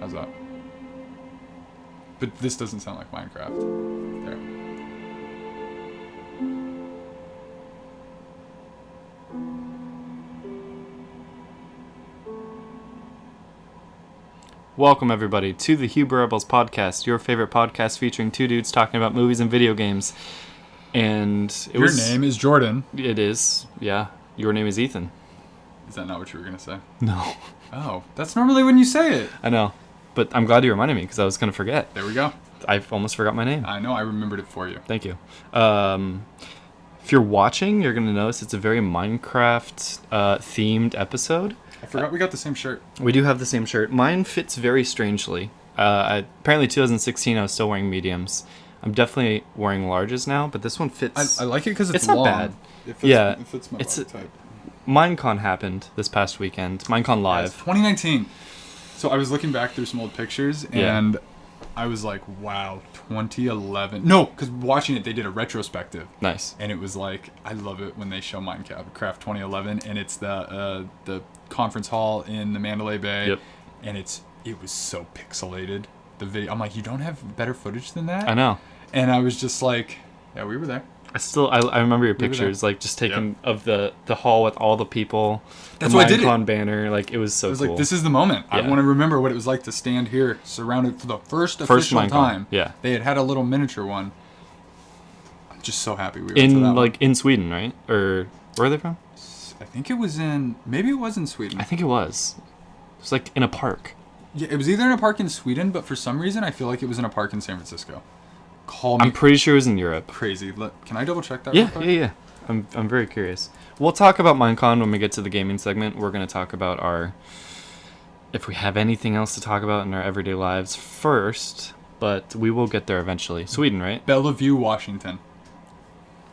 How's that? But this doesn't sound like Minecraft. There. Welcome, everybody, to the Huber Rebels podcast, your favorite podcast featuring two dudes talking about movies and video games. And Your name is Jordan. It is, yeah. Your name is Ethan. Is that not what you were going to say? No. Oh, that's normally when you say it. I know, but I'm glad you reminded me because I was going to forget. There we go. I almost forgot my name. I know, I remembered it for you. Thank you. If you're watching, you're going to notice it's a very Minecraft themed episode. I forgot we got the same shirt. We do have the same shirt. Mine fits very strangely. Apparently 2016 I was still wearing mediums. I'm definitely wearing larges now, but this one fits. I like it because it's not long. bad. It fits, Yeah, it fits my it's body type. Minecon happened this past weekend. Minecon Live. Yes, 2019. So I was looking back through some old pictures, and I was like, wow, 2011. No, because watching it, they did a retrospective. Nice. And it was like, I love it when they show Minecraft 2011, and it's the conference hall in the Mandalay Bay, and it was so pixelated. The video, I'm like, you don't have better footage than that? I know. And I was just like, yeah, we were there. I remember your pictures, like just taken of the hall with all the people. That's the why I did it. Minecon banner, like it was so cool. Like, this is the moment. Yeah. I want to remember what it was like to stand here, surrounded for the first official Minecon. time. Yeah, they had a little miniature one. I'm just so happy we went to that one. In Sweden, right? Or where are they from? I think it was maybe it was in Sweden. I think it was. It was like in a park. Yeah, it was either in a park in Sweden, but for some reason I feel like it was in a park in San Francisco. Call me. I'm pretty sure it was in Europe. Crazy. Can I double check that? real quick? Yeah. I'm very curious. We'll talk about Minecon when we get to the gaming segment. We're going to talk about if we have anything else to talk about in our everyday lives first, but we will get there eventually. Sweden, right? Bellevue, Washington.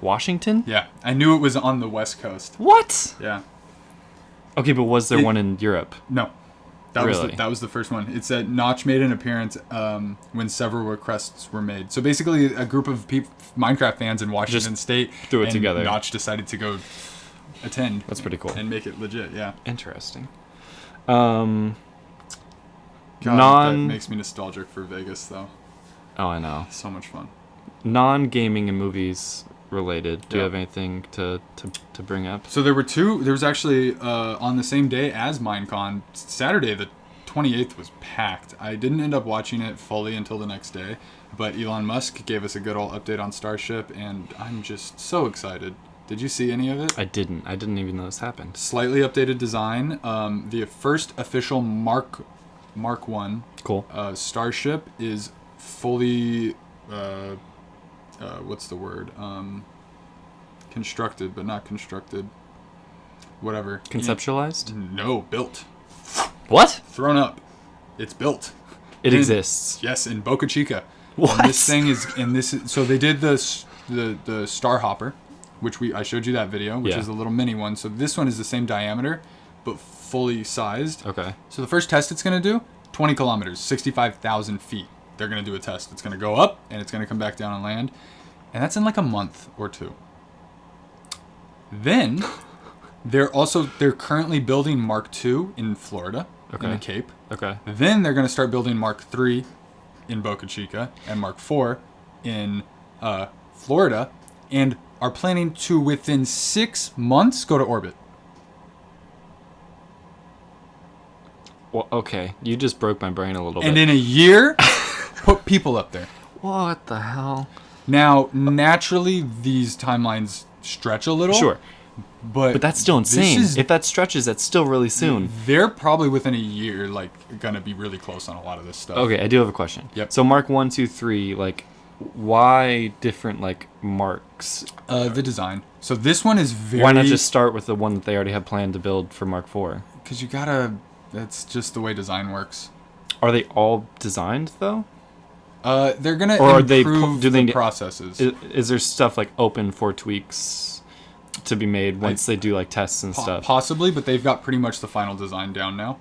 Washington? Yeah, I knew it was on the West Coast. What? Yeah. Okay, but was there one in Europe? No. Really? That was the first one. It said Notch made an appearance when several requests were made. So basically, a group of Minecraft fans in Washington State threw it together. Notch decided to go attend. That's pretty cool. And make it legit. Yeah. Interesting. God, that makes me nostalgic for Vegas, though. Oh, I know. So much fun. Non-gaming and movies related. Do you have anything to bring up? So there were two. There was actually on the same day as Minecon, Saturday the 28th was packed. I didn't end up watching it fully until the next day, but Elon Musk gave us a good old update on Starship, and I'm just so excited. Did you see any of it? I didn't even know this happened. Slightly updated design. The first official Mark 1 cool Starship is fully what's the word? Constructed, but not constructed. Whatever. Conceptualized? No, built. What? Thrown up. It's built. It exists. Yes, in Boca Chica. What? And this thing is, so they did the Star Hopper, which I showed you that video, which is a little mini one. So this one is the same diameter, but fully sized. Okay. So the first test it's going to do, 20 kilometers, 65,000 feet. They're going to do a test. It's going to go up, and it's going to come back down on land. And that's in like a month or two. Then, they're currently building Mark II in Florida, in the Cape. Okay. Then they're going to start building Mark III in Boca Chica and Mark IV in Florida, and are planning to, within 6 months, go to orbit. Well, okay. You just broke my brain a little bit. And in a year, put people up there. What the hell? Now, naturally, these timelines stretch a little. Sure. But that's still insane. If that stretches, that's still really soon. They're probably within a year, like, gonna be really close on a lot of this stuff. Okay, I do have a question. Yep. So Mark 1, 2, 3, like, why different, like, marks? The design. So this one is very... Why not just start with the one that they already have planned to build for Mark 4? Because you gotta... That's just the way design works. Are they all designed, though? They're gonna or improve do they, the processes. Is there stuff, like, open for tweaks to be made once they do, like, tests and stuff? Possibly, but they've got pretty much the final design down now.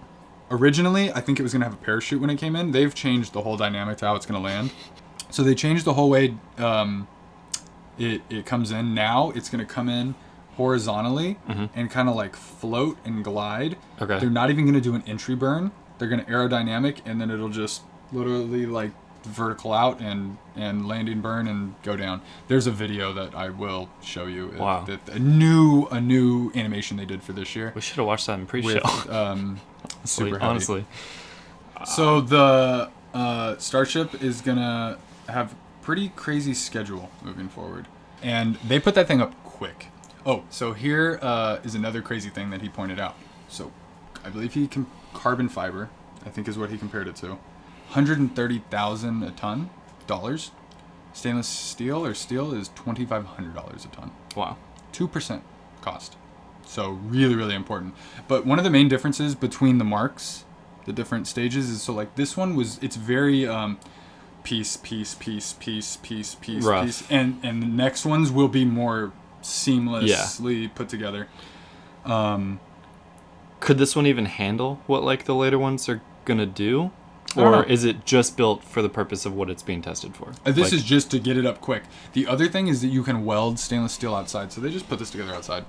Originally, I think it was going to have a parachute when it came in. They've changed the whole dynamic to how it's going to land. So they changed the whole way it comes in. Now it's going to come in horizontally and kind of like float and glide. Okay. They're not even going to do an entry burn. They're going to aerodynamic, and then it'll just literally like vertical out and landing burn and go down. There's a video that I will show you. Wow. A new animation they did for this year. We should have watched that in pre-show. With, super heavy. Honestly. So the Starship is going to have pretty crazy schedule moving forward. And they put that thing up quick. Oh, so here is another crazy thing that he pointed out. So I believe carbon fiber, I think is what he compared it to. $130,000 a ton, dollars. Stainless steel is $2,500 a ton. Wow. 2% cost. So really, really important. But one of the main differences between the marks, the different stages, is so like this one it's very piece, rough. piece. And the next ones will be more seamlessly put together. Could this one even handle what like the later ones are gonna do? I don't know. Or is it just built for the purpose of what it's being tested for? This is just to get it up quick. The other thing is that you can weld stainless steel outside, so they just put this together outside.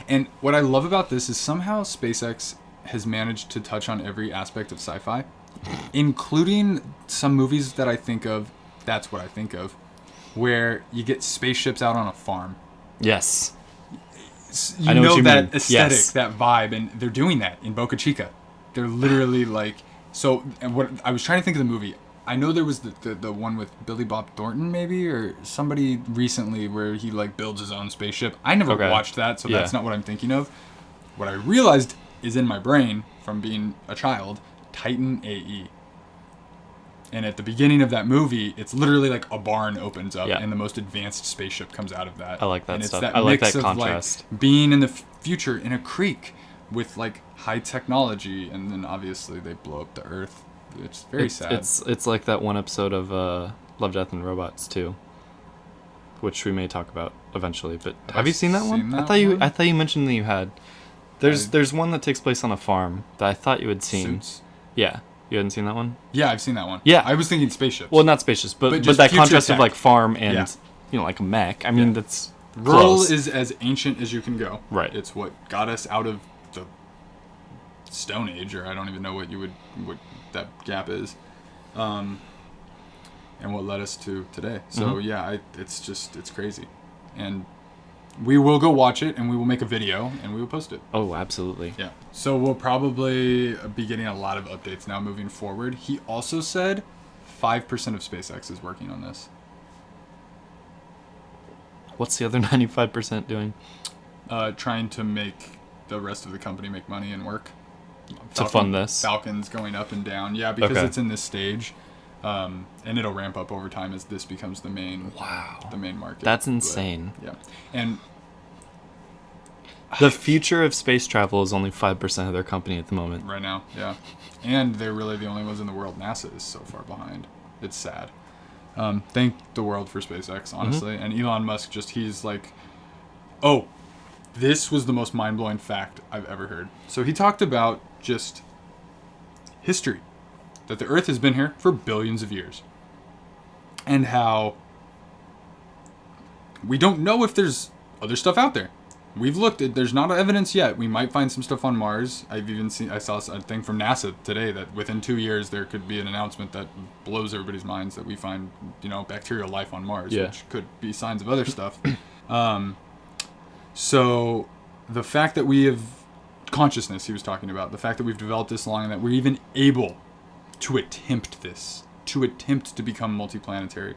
And what I love about this is somehow SpaceX has managed to touch on every aspect of sci-fi, including some movies that I think of, that's what I think of, where you get spaceships out on a farm. Yes. You I know what you that mean. aesthetic, Yes. that vibe, and they're doing that in Boca Chica. They're literally like... So, and what I was trying to think of the movie. I know there was the one with Billy Bob Thornton, maybe, or somebody recently where he like builds his own spaceship. I never watched that, so that's not what I'm thinking of. What I realized is in my brain from being a child, Titan AE. And at the beginning of that movie, it's literally like a barn opens up and the most advanced spaceship comes out of that. I like that and stuff. It's that I like mix that of contrast. like being in the future in a creek with like high technology, and then obviously they blow up the Earth. It's very sad. It's like that one episode of Love, Death, and Robots too, which we may talk about eventually. But have you seen that one? I thought you mentioned that you had. There's one that takes place on a farm that I thought you had seen. Suits? Yeah, you hadn't seen that one? Yeah, I've seen that one. Yeah, I was thinking spaceships. Well, not spaceships, but just that future contrast tech. of like farm and like a mech. I mean, that's rural close. is as ancient as you can go. Right. It's what got us out of the Stone Age, or I don't even know what that gap is, and what led us to today. So it's crazy, and we will go watch it, and we will make a video, and we will post it. Oh, absolutely. Yeah. So we'll probably be getting a lot of updates now moving forward. He also said 5% of SpaceX is working on this. What's the other 95% doing? Trying to make the rest of the company make money and work. To fund this? Falcon's going up and down. Yeah, because Okay. it's in this stage. And it'll ramp up over time as this becomes the main market. That's insane. But, yeah. And the future of space travel is only 5% of their company at the moment. right now, yeah. And they're really the only ones in the world. NASA is so far behind. It's sad. Thank the world for SpaceX, honestly. And Elon Musk he's like, oh, this was the most mind-blowing fact I've ever heard. So he talked about just history, that the Earth has been here for billions of years, and how we don't know if there's other stuff out there. We've looked at, there's not evidence yet. We might find some stuff on Mars. I saw a thing from NASA today that within 2 years there could be an announcement that blows everybody's minds that we find, bacterial life on Mars, which could be signs of other stuff. So the fact that we have consciousness, he was talking about, the fact that we've developed this long and that we're even able to attempt this, to attempt to become multiplanetary.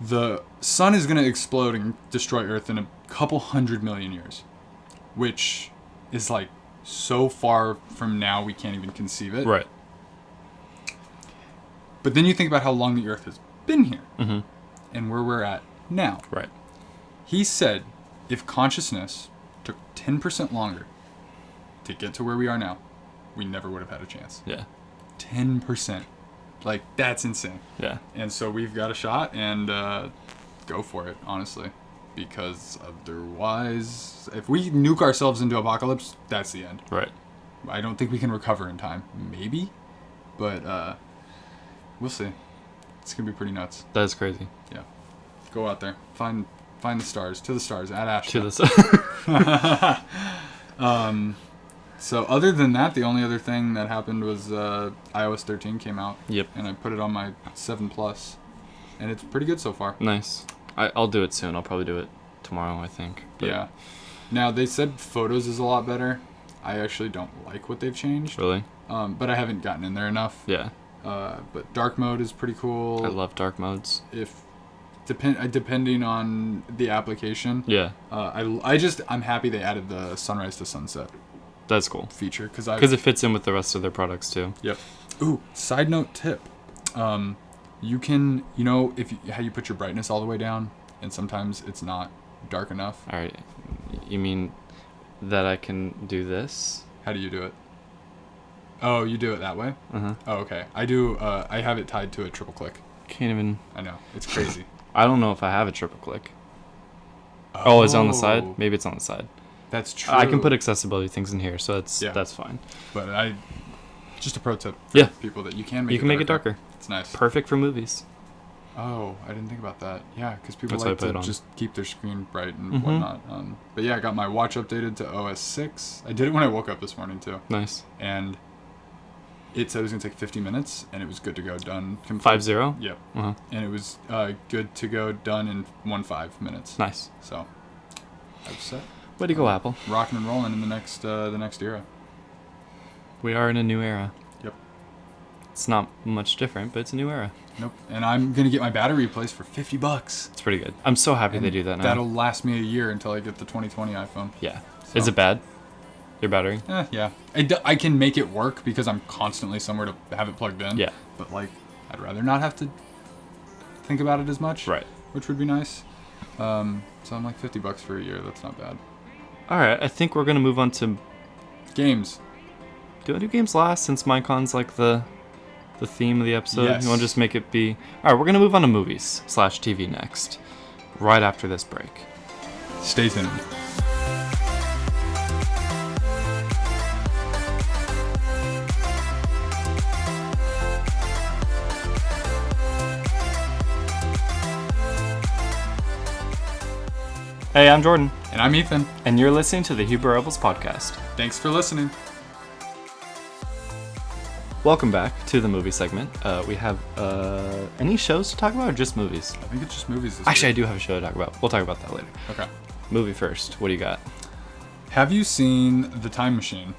The sun is going to explode and destroy Earth in a couple 100 million years, which is like so far from now we can't even conceive it. Right. But then you think about how long the Earth has been here and where we're at now. Right. He said if consciousness took 10% longer to get to where we are now, we never would have had a chance. Yeah. 10%. Like, that's insane. Yeah. And so we've got a shot, and go for it, honestly. Because otherwise, if we nuke ourselves into apocalypse, that's the end. Right. I don't think we can recover in time. Maybe. But we'll see. It's going to be pretty nuts. That is crazy. Yeah. Go out there. Find the stars. To the stars. At Ashton. To this. So other than that, the only other thing that happened was iOS 13 came out. Yep. And I put it on my 7 Plus, and it's pretty good so far. Nice. I'll do it soon. I'll probably do it tomorrow, I think. But Yeah. Now, they said Photos is a lot better. I actually don't like what they've changed. Really? But I haven't gotten in there enough. Yeah. But dark mode is pretty cool. I love dark modes. Depending on the application. Yeah. I'm happy they added the sunrise to sunset That's cool. feature because it fits in with the rest of their products too. Yep. Ooh, side note tip. You can, how you put your brightness all the way down, and sometimes it's not dark enough. All right. You mean that I can do this? How do you do it? Oh, you do it that way? Uh-huh. Oh, okay. I do. I have it tied to a triple click. Can't even... I know. It's crazy. I don't know if I have a triple click. Oh, it's on the side? Maybe it's on the side. That's true. I can put accessibility things in here, so that's fine. But just a pro tip for Yeah. people that you can make make it darker. It's nice. Perfect for movies. Oh, I didn't think about that. Yeah, because people That's why I like put it to on. just keep their screen bright and whatnot. But yeah, I got my watch updated to OS 6. I did it when I woke up this morning too. Nice. And it said it was going to take 50 minutes, and it was good to go, done. 5-0? Yep. Uh-huh. And it was good to go, done in 1.5 minutes. Nice. So, I was set. Way to go, Apple. Rocking and rolling in the next era. We are in a new era. Yep. It's not much different, but it's a new era. Nope. And I'm going to get my battery replaced for $50. It's pretty good. I'm so happy And they do that now. That'll last me a year until I get the 2020 iPhone. Yeah. So. Is it bad? Your battery? Yeah. I can make it work because I'm constantly somewhere to have it plugged in. Yeah. But, I'd rather not have to think about it as much. Right. Which would be nice. So I'm like $50 for a year. That's not bad. All right. I think we're going to move on to... Games. Do I do games last since Minecon's like the theme of the episode? Yes. You want to just make it be... All right. We're going to move on to movies/TV next. Right after this break. Stay tuned. Hey, I'm Jordan. And I'm Ethan. And you're listening to the Huber Rebels podcast. Thanks for listening. Welcome back to the movie segment. We have any shows to talk about or just movies? I think it's just movies this Actually, I week. do have a show to talk about. We'll talk about that later. Okay. Movie first. What do you got? Have you seen The Time Machine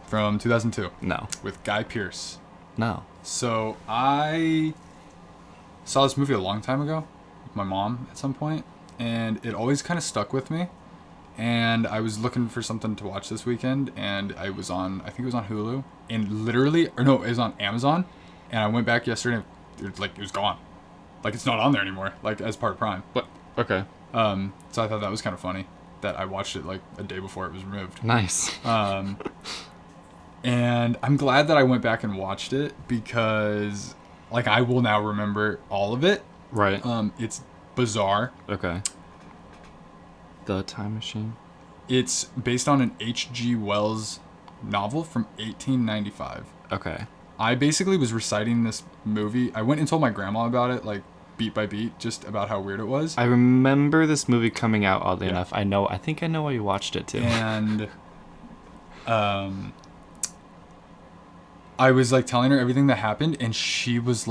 from 2002 No. with Guy Pearce? No. So I saw this movie a long time ago with my mom at some point, and it always kind of stuck with me. And I was looking for something to watch this weekend, and I think it was on Hulu, and it was on Amazon, and I went back yesterday, and it was gone. It's not on there anymore, as part of Prime. What? Okay. So I thought that was kind of funny that I watched it a day before it was removed. Nice. And I'm glad that I went back and watched it because, I will now remember all of it. Right. It's bizarre. Okay. The Time Machine. It's based on an H.G. Wells novel from 1895. Okay. I basically was reciting this movie. I went and told my grandma about it, beat by beat, just about how weird it was. I remember this movie coming out, oddly Yeah. enough. I think I know why you watched it, too. And I was telling her everything that happened, and she was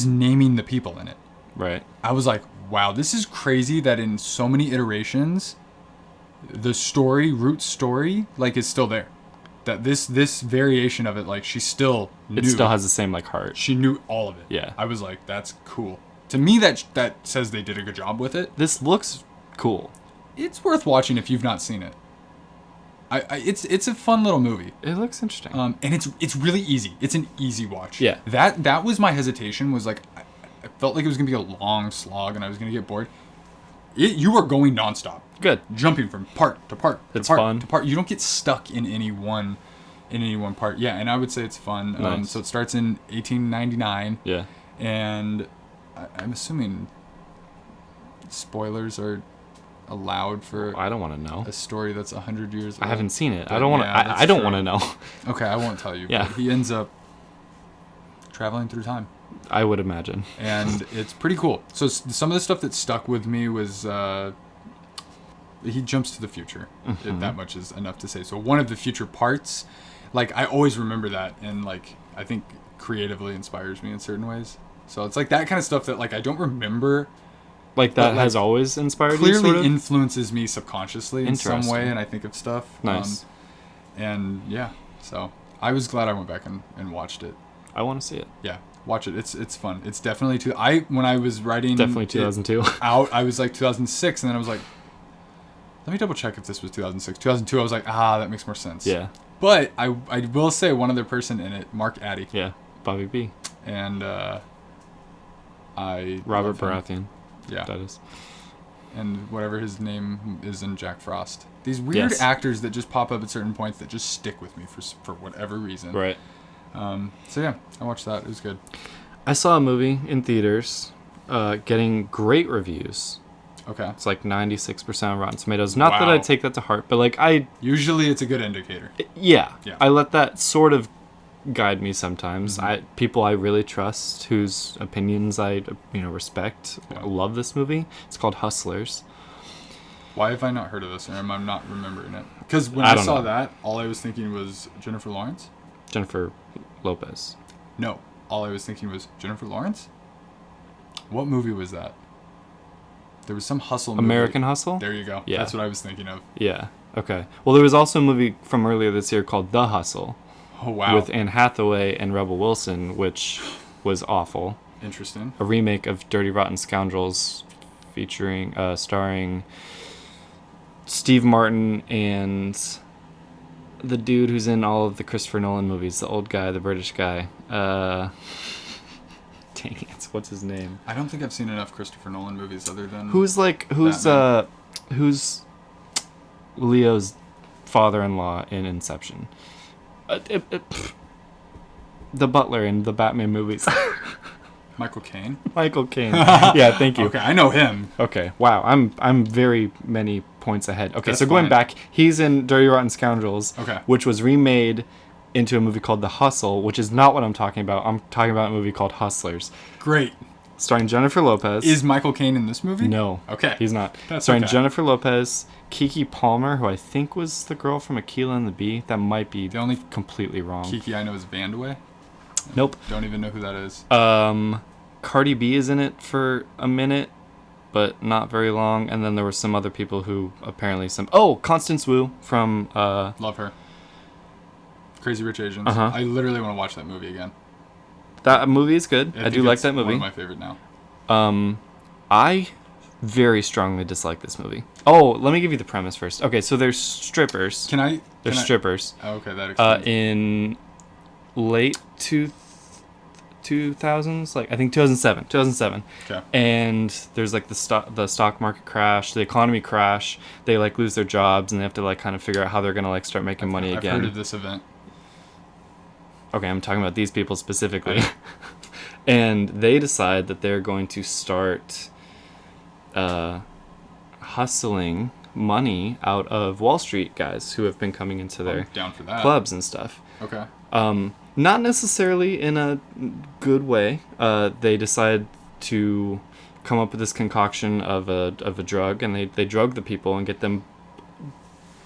naming the people in it. Right. I was like, wow, this is crazy that in so many iterations, the root story, is still there. That this variation of it, she still knew. It still has the same, heart. She knew all of it. Yeah. I was like, that's cool. To me, that says they did a good job with it. This looks cool. It's worth watching if you've not seen it. It's a fun little movie. It looks interesting. And it's really easy. It's an easy watch. Yeah. That was my hesitation, was I felt like it was going to be a long slog and I was going to get bored. You are going nonstop. Good. Jumping from part to part It's to part fun. to part. You don't get stuck in any one part. Yeah, and I would say it's fun. Nice. So it starts in 1899. Yeah. And I'm assuming spoilers are allowed for I don't want to know. a story that's 100 years old. I haven't seen it. But I don't want to. yeah, that's I don't true. want to know. Okay, I won't tell you. Yeah. But he ends up traveling through time. I would imagine. And it's pretty cool. So some of the stuff that stuck with me was he jumps to the future. If that much is enough to say. So one of the future parts, like I always remember that, and like I think creatively inspires me in certain ways. So it's like that kind of stuff that like I don't remember. Like that has always inspired you, clearly sort of? influences me subconsciously in some way, and I think of stuff. Nice. And yeah, so I was glad I went back and watched it. I want to see it. Yeah, watch it. It's fun. It's definitely when I was writing Definitely 2002. out, I was like 2006, and then I was like, let me double check if this was 2006. 2002, I was like, that makes more sense. Yeah. But I will say one other person in it, Mark Addy. Yeah, Bobby B. And Robert Baratheon. Yeah. That is. And whatever his name is in Jack Frost. These weird actors that just pop up at certain points that just stick with me for whatever reason. Right. So yeah, I watched that. It was good. I saw a movie in theaters getting great reviews. Okay. It's like 96% on Rotten Tomatoes. Not that I take that to heart, but like Usually it's a good indicator. Yeah. I let that sort of guide me sometimes. People I really trust, whose opinions I respect, love this movie. It's called Hustlers. Why have I not heard of this, or am I not remembering it? Because when I saw that, all I was thinking was Jennifer Lawrence. Jennifer Lopez. No, all I was thinking was Jennifer Lawrence. What movie was that? There was some hustle movie. American Hustle? There you go. Yeah. That's what I was thinking of. Yeah. Okay. Well, there was also a movie from earlier this year called The Hustle. Oh, wow. With Anne Hathaway and Rebel Wilson, which was awful. Interesting. A remake of Dirty Rotten Scoundrels starring Steve Martin and the dude who's in all of the Christopher Nolan movies, the old guy, the British guy. Dang it, what's his name? I don't think I've seen enough Christopher Nolan movies other than who's Leo's father-in-law in Inception. The butler in the Batman movies. Michael Caine. Michael Caine. Yeah, thank you. Okay, I know him. Okay, wow, I'm very many points ahead. Okay, That's so going fine. back, he's in Dirty Rotten Scoundrels, Okay. which was remade into a movie called The Hustle, which is not what I'm talking about. I'm talking about a movie called Hustlers, Great. starring Jennifer Lopez. Is Michael Caine in this movie? No. Okay. He's not. That's starring okay. Jennifer Lopez, Keke Palmer, who I think was the girl from Akeelah and the Bee. That might be The only completely wrong. Kiki I know is Vandaway. Nope. Don't even know who that is. Cardi B is in it for a minute, but not very long. And then there were some other people who apparently Constance Wu from Love her. Crazy Rich Asians. Uh-huh. I literally want to watch that movie again. that movie is good. I think do like it's that movie. One of my favorite now. I very strongly dislike this movie. Oh, let me give you the premise first. Okay, so there's strippers. There's strippers. Oh, okay, that explains. In late 2000s, like I think 2007. Okay. And there's like the stock market crash, the economy crash. They like lose their jobs and they have to like kind of figure out how they're gonna like start making money again. I've heard of this event. Okay, I'm talking about these people specifically. And they decide that they're going to start hustling money out of Wall Street guys who have been coming into their Down for that. clubs and stuff. Okay. Not necessarily in a good way. They decide to come up with this concoction of a drug, and they drug the people and get them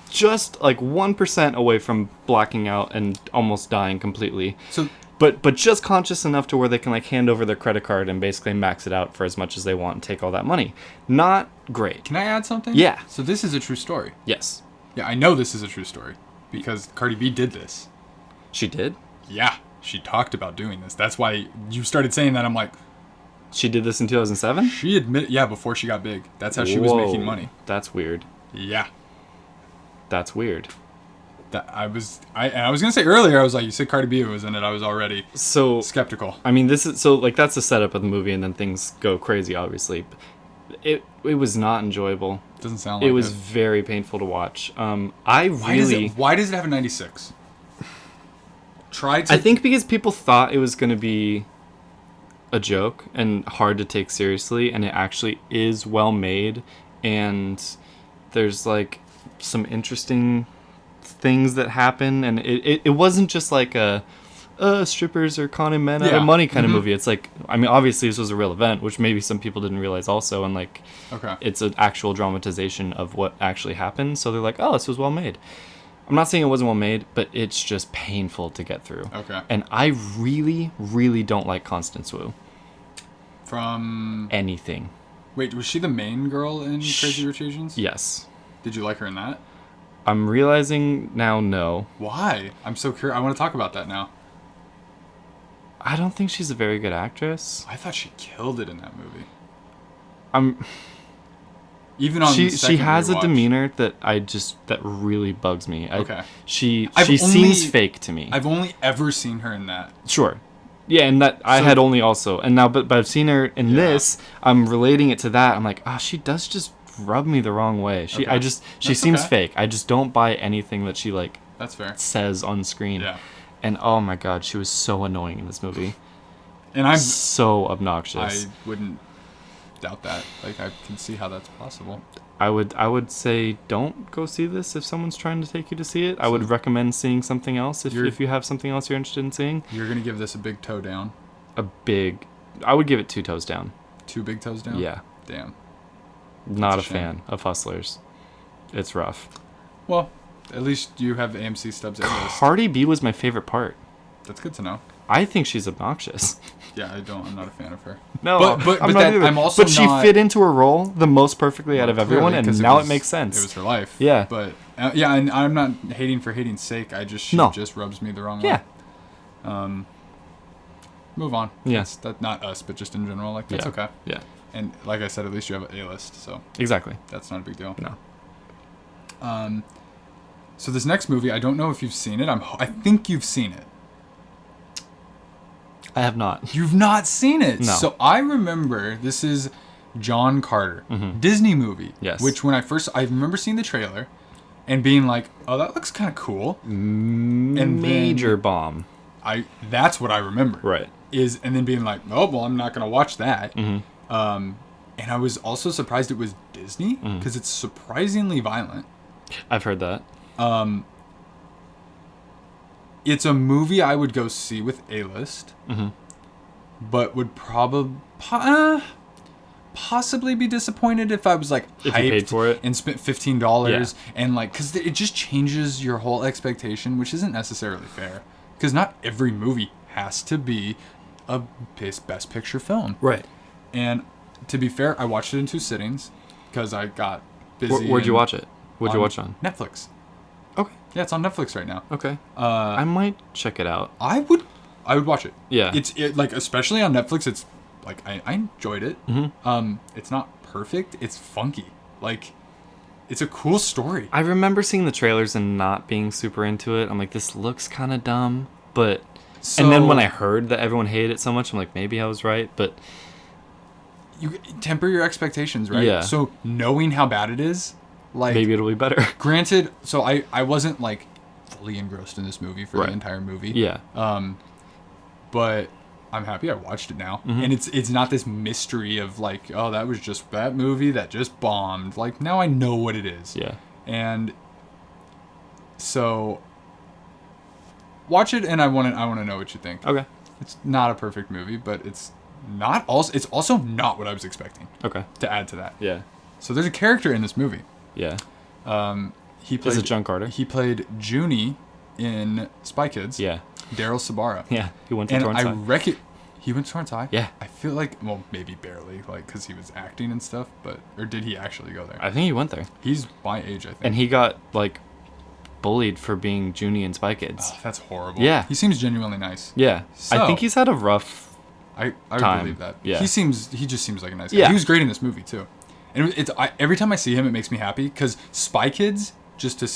just like 1% away from blacking out and almost dying completely. So, but just conscious enough to where they can like hand over their credit card and basically max it out for as much as they want and take all that money. Not great. can I add something? Yeah. So this is a true story. Yes. Yeah, I know this is a true story because Cardi B did this. She did? Yeah, she talked about doing this. That's why you started saying that. I'm like, She did this in 2007? she admitted, yeah, before she got big. That's how she was making money. That's weird. Yeah. That's weird. That I was gonna say earlier, I was like, you said Cardi B was in it. I was already So skeptical. I mean, this is so like that's the setup of the movie, and then things go crazy. Obviously, it was not enjoyable. Doesn't sound like It was very painful to watch. I Why does it have a 96? I think because people thought it was going to be a joke and hard to take seriously, and it actually is well made, and there's like some interesting things that happen, and it wasn't just like a strippers are conning men out Yeah. of money kind of Mhm. movie. It's like, I mean, obviously this was a real event, which maybe some people didn't realize also, and like, Okay. it's an actual dramatization of what actually happened. So they're like, oh, this was well made. I'm not saying it wasn't well made, but it's just painful to get through. Okay. And I really, really don't like Constance Wu. From Anything. wait, was she the main girl in Crazy Rich Asians? Yes. Did you like her in that? I'm realizing now, no. Why? I'm so curious. I want to talk about that now. I don't think she's a very good actress. I thought she killed it in that movie. I'm. Even on the She second has a rewatch. demeanor that really bugs me. Okay. She I've only- seems fake to me. I've only ever seen her in that. Sure. Yeah, and that I So- had only also, and now, but I've seen her in Yeah. this. I'm relating it to that. I'm like, oh, she does just rub me the wrong way. She Okay. she That's seems okay. fake. I just don't buy anything that she like That's fair. says on screen. Yeah. And oh my god, she was so annoying in this movie. And I'm So I obnoxious. wouldn't doubt that. Like I can see how that's possible. I would say don't go see this if someone's trying to take you to see it. I would recommend seeing something else if you have something else you're interested in seeing. You're gonna give this a big toe down. I would give it 2 toes down. 2 big toes down? Yeah. Damn. Not a That's a shame. fan of Hustlers. It's rough. Well, at least you have AMC Stubbs A-list. Cardi B was my favorite part. That's good to know. I think she's obnoxious. Yeah, I'm not a fan of her. No, But I'm not that, either. I'm also But she not, fit into her role the most perfectly out of everyone, clearly, 'cause and it now was- it makes sense. It was her life. Yeah. But yeah, and I'm not hating for hating's sake. She No. just rubs me the wrong Yeah. way. Move on. Yeah. That's not us, but just in general. Like that's Yeah. okay. Yeah, And like I said, at least you have an A-list, so exactly. that's not a big deal. No. So this next movie, I don't know if you've seen it. I think you've seen it. I have not. You've not seen it. No. So I remember this is John Carter, Disney movie. Yes. Which when I remember seeing the trailer and being like, oh, that looks kind of cool. And Major bomb. That's what I remember. Right. And then being like, oh, well, I'm not going to watch that. And I was also surprised it was Disney because it's surprisingly violent. I've heard that. It's a movie I would go see with A-list, but would possibly be disappointed if I was like If you hyped paid for it. and spent $15 and like because it just changes your whole expectation, which isn't necessarily fair. Because not every movie has to be a best picture film. Right. And to be fair, I watched it in 2 sittings because I got busy. Where'd you and- watch it? What'd you watch on? Netflix. Okay. Yeah, it's on Netflix right now. Okay. I might check it out. I would watch it. Yeah. It's like especially on Netflix. It's like I enjoyed it. It's not perfect. It's funky. Like it's a cool story. I remember seeing the trailers and not being super into it. I'm like, this looks kind of dumb, but. And then when I heard that everyone hated it so much, I'm like, maybe I was right, but. You temper your expectations, right? Yeah. So knowing how bad it is, like Maybe it'll be better. granted, so I wasn't like fully engrossed in this movie for Right. the entire movie. Yeah. But I'm happy I watched it now. And it's not this mystery of like, oh, that was just that movie that just bombed. Like now I know what it is. Yeah. And so watch it and I want to know what you think. Okay. It's not a perfect movie, but it's also not what I was expecting Okay. to add to that. Yeah. So there's a character in this movie. Yeah. He played Is it John Carter? He played Junie in Spy Kids. Yeah. Daryl Sabara. Yeah. He went to And Torrance I High. reckon he went to Torrance High. Yeah. I feel like, well, maybe barely, like, because he was acting and stuff, or did he actually go there? I think he went there. He's my age, I think. And he got, like, bullied for being Junie in Spy Kids. Oh, that's horrible. Yeah. He seems genuinely nice. Yeah. So- I think he's had a rough. I would Time. believe that. Yeah. He just seems like a nice guy. Yeah. He was great in this movie too. And every time I see him, it makes me happy because Spy Kids, just to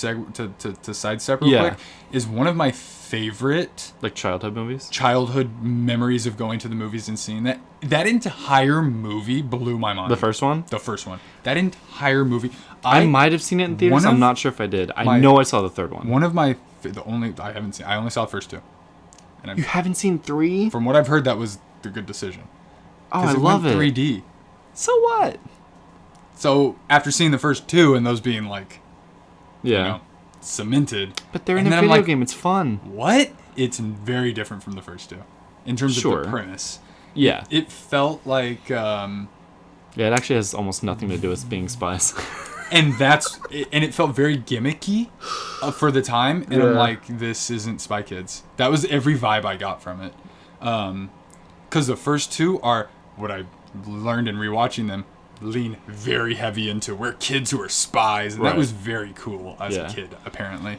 sidestep real Yeah. quick, is one of my favorite Like childhood movies? childhood memories of going to the movies and seeing that. That entire movie blew my mind. The first one? The first one. That entire movie. I might have seen it in theaters. one of I'm not sure if I did. I my- know I saw the third one. One of my I haven't seen. I only saw the first 2. And You haven't seen 3? from what I've heard, that was the good decision. Oh, 'Cause I love went it. 3D. So what? So after seeing the first 2 and those being like, Yeah. you know, cemented. But they're in and a then I'm video like, game. It's fun. What it's very different from the first two in terms of Sure. the premise. Yeah. It felt like, Yeah, it actually has almost nothing to do with being spies. and it felt very gimmicky for the time. And I'm Yeah. like, this isn't Spy Kids. That was every vibe I got from it. Because the first two are what I learned in rewatching them. Lean very heavy into we're kids who are spies, and Right. that was very cool as Yeah. a kid. Apparently,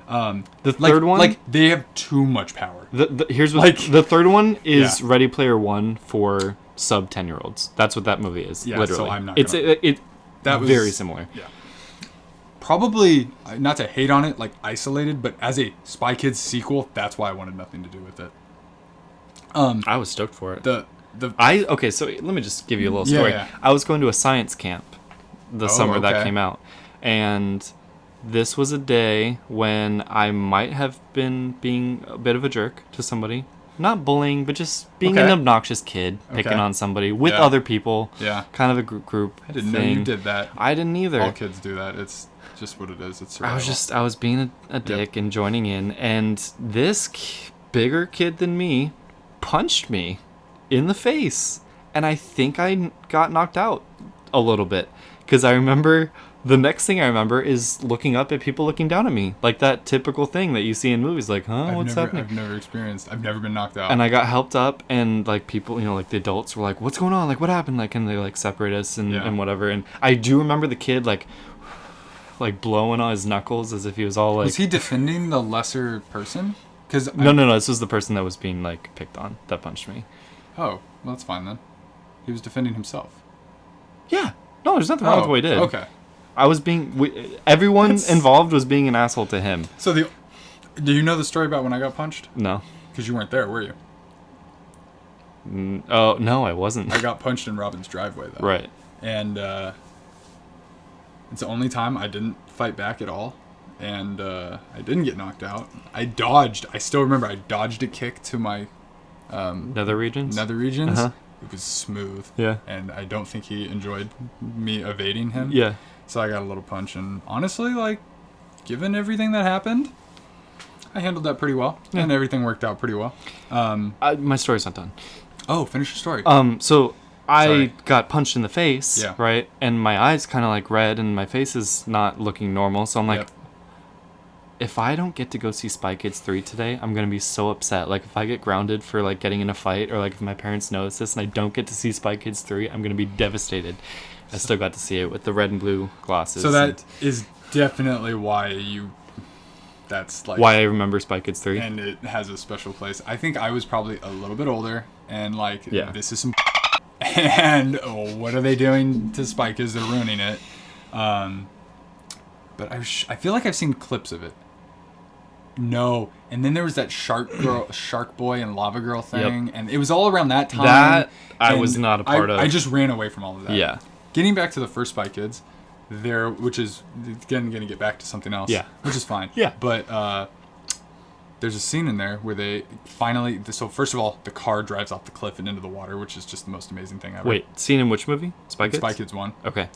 The third one, like they have too much power. here's what like- the third one is. Yeah. Ready Player One for sub 10-year-olds. That's what that movie is. Yeah, so literally. I'm not It's gonna- it. That was very similar. Yeah, probably not to hate on it, like isolated, but as a Spy Kids sequel, that's why I wanted nothing to do with it. I was stoked for it. The Okay, so let me just give you a little Yeah, story. yeah. I was going to a science camp the summer that okay. came out, and this was a day when I might have been being a bit of a jerk to somebody. Not bullying, but just being an Okay. obnoxious kid, picking Okay. on somebody with Yeah. other people. Yeah. Kind of a group I didn't thing. know you did that. I didn't either. All kids do that. It's just what it is. It's survival. I was being a dick and joining in, and this bigger kid than me punched me in the face, and I think I got knocked out a little bit, because I remember the next thing I remember is looking up at people looking down at me, like that typical thing that you see in movies, like, huh, what's happening? I've never experienced. I've never been knocked out. And I got helped up, and like people, like the adults were like, what's going on, like what happened, like, and they like separate us and whatever. And I do remember the kid like blowing on his knuckles as if he was all like, was he defending the lesser person? Because no, this was the person that was being like picked on that punched me. Oh, well, that's fine then. He was defending himself. Yeah, no, there's nothing wrong with what he did. Okay. I was everyone involved was being an asshole to him. So do you know the story about when I got punched? No. Because you weren't there, were you? Oh no, I wasn't. I got punched in Robin's driveway though. Right. And it's the only time I didn't fight back at all, and I didn't get knocked out. I dodged. I still remember I dodged a kick to my Nether regions. nether regions. Uh-huh. It was smooth. Yeah. And I don't think he enjoyed me evading him. Yeah. So I got a little punch, and honestly, like, given everything that happened, I handled that pretty well, and everything worked out pretty well. My story's not done. Oh, finish your story. So I Sorry. got punched in the face, Yeah. right? And my eyes kind of like red, and my face is not looking normal. So I'm like, Yep. if I don't get to go see Spy Kids 3 today, I'm gonna be so upset. Like if I get grounded for like getting in a fight, or like if my parents notice this and I don't get to see Spy Kids 3, I'm gonna be devastated. I still got to see it with the red and blue glasses. So that is definitely why that's like why I remember Spy Kids 3. and it has a special place. I think I was probably a little bit older, and like this is some and what are they doing to Spy Kids? They're ruining it. But I feel like I've seen clips of it. No, and then there was that Shark Boy and Lava Girl thing, and it was all around that time. That I and was not a part of. I just ran away from all of that. Yeah. Getting back to the first Spy Kids, which is again going to get back to something else. Yeah. Which is fine. Yeah. But there's a scene in there where they finally. So first of all, the car drives off the cliff and into the water, which is just the most amazing thing ever. Wait, scene in which movie? Spy Kids? Spy Kids 1. Okay.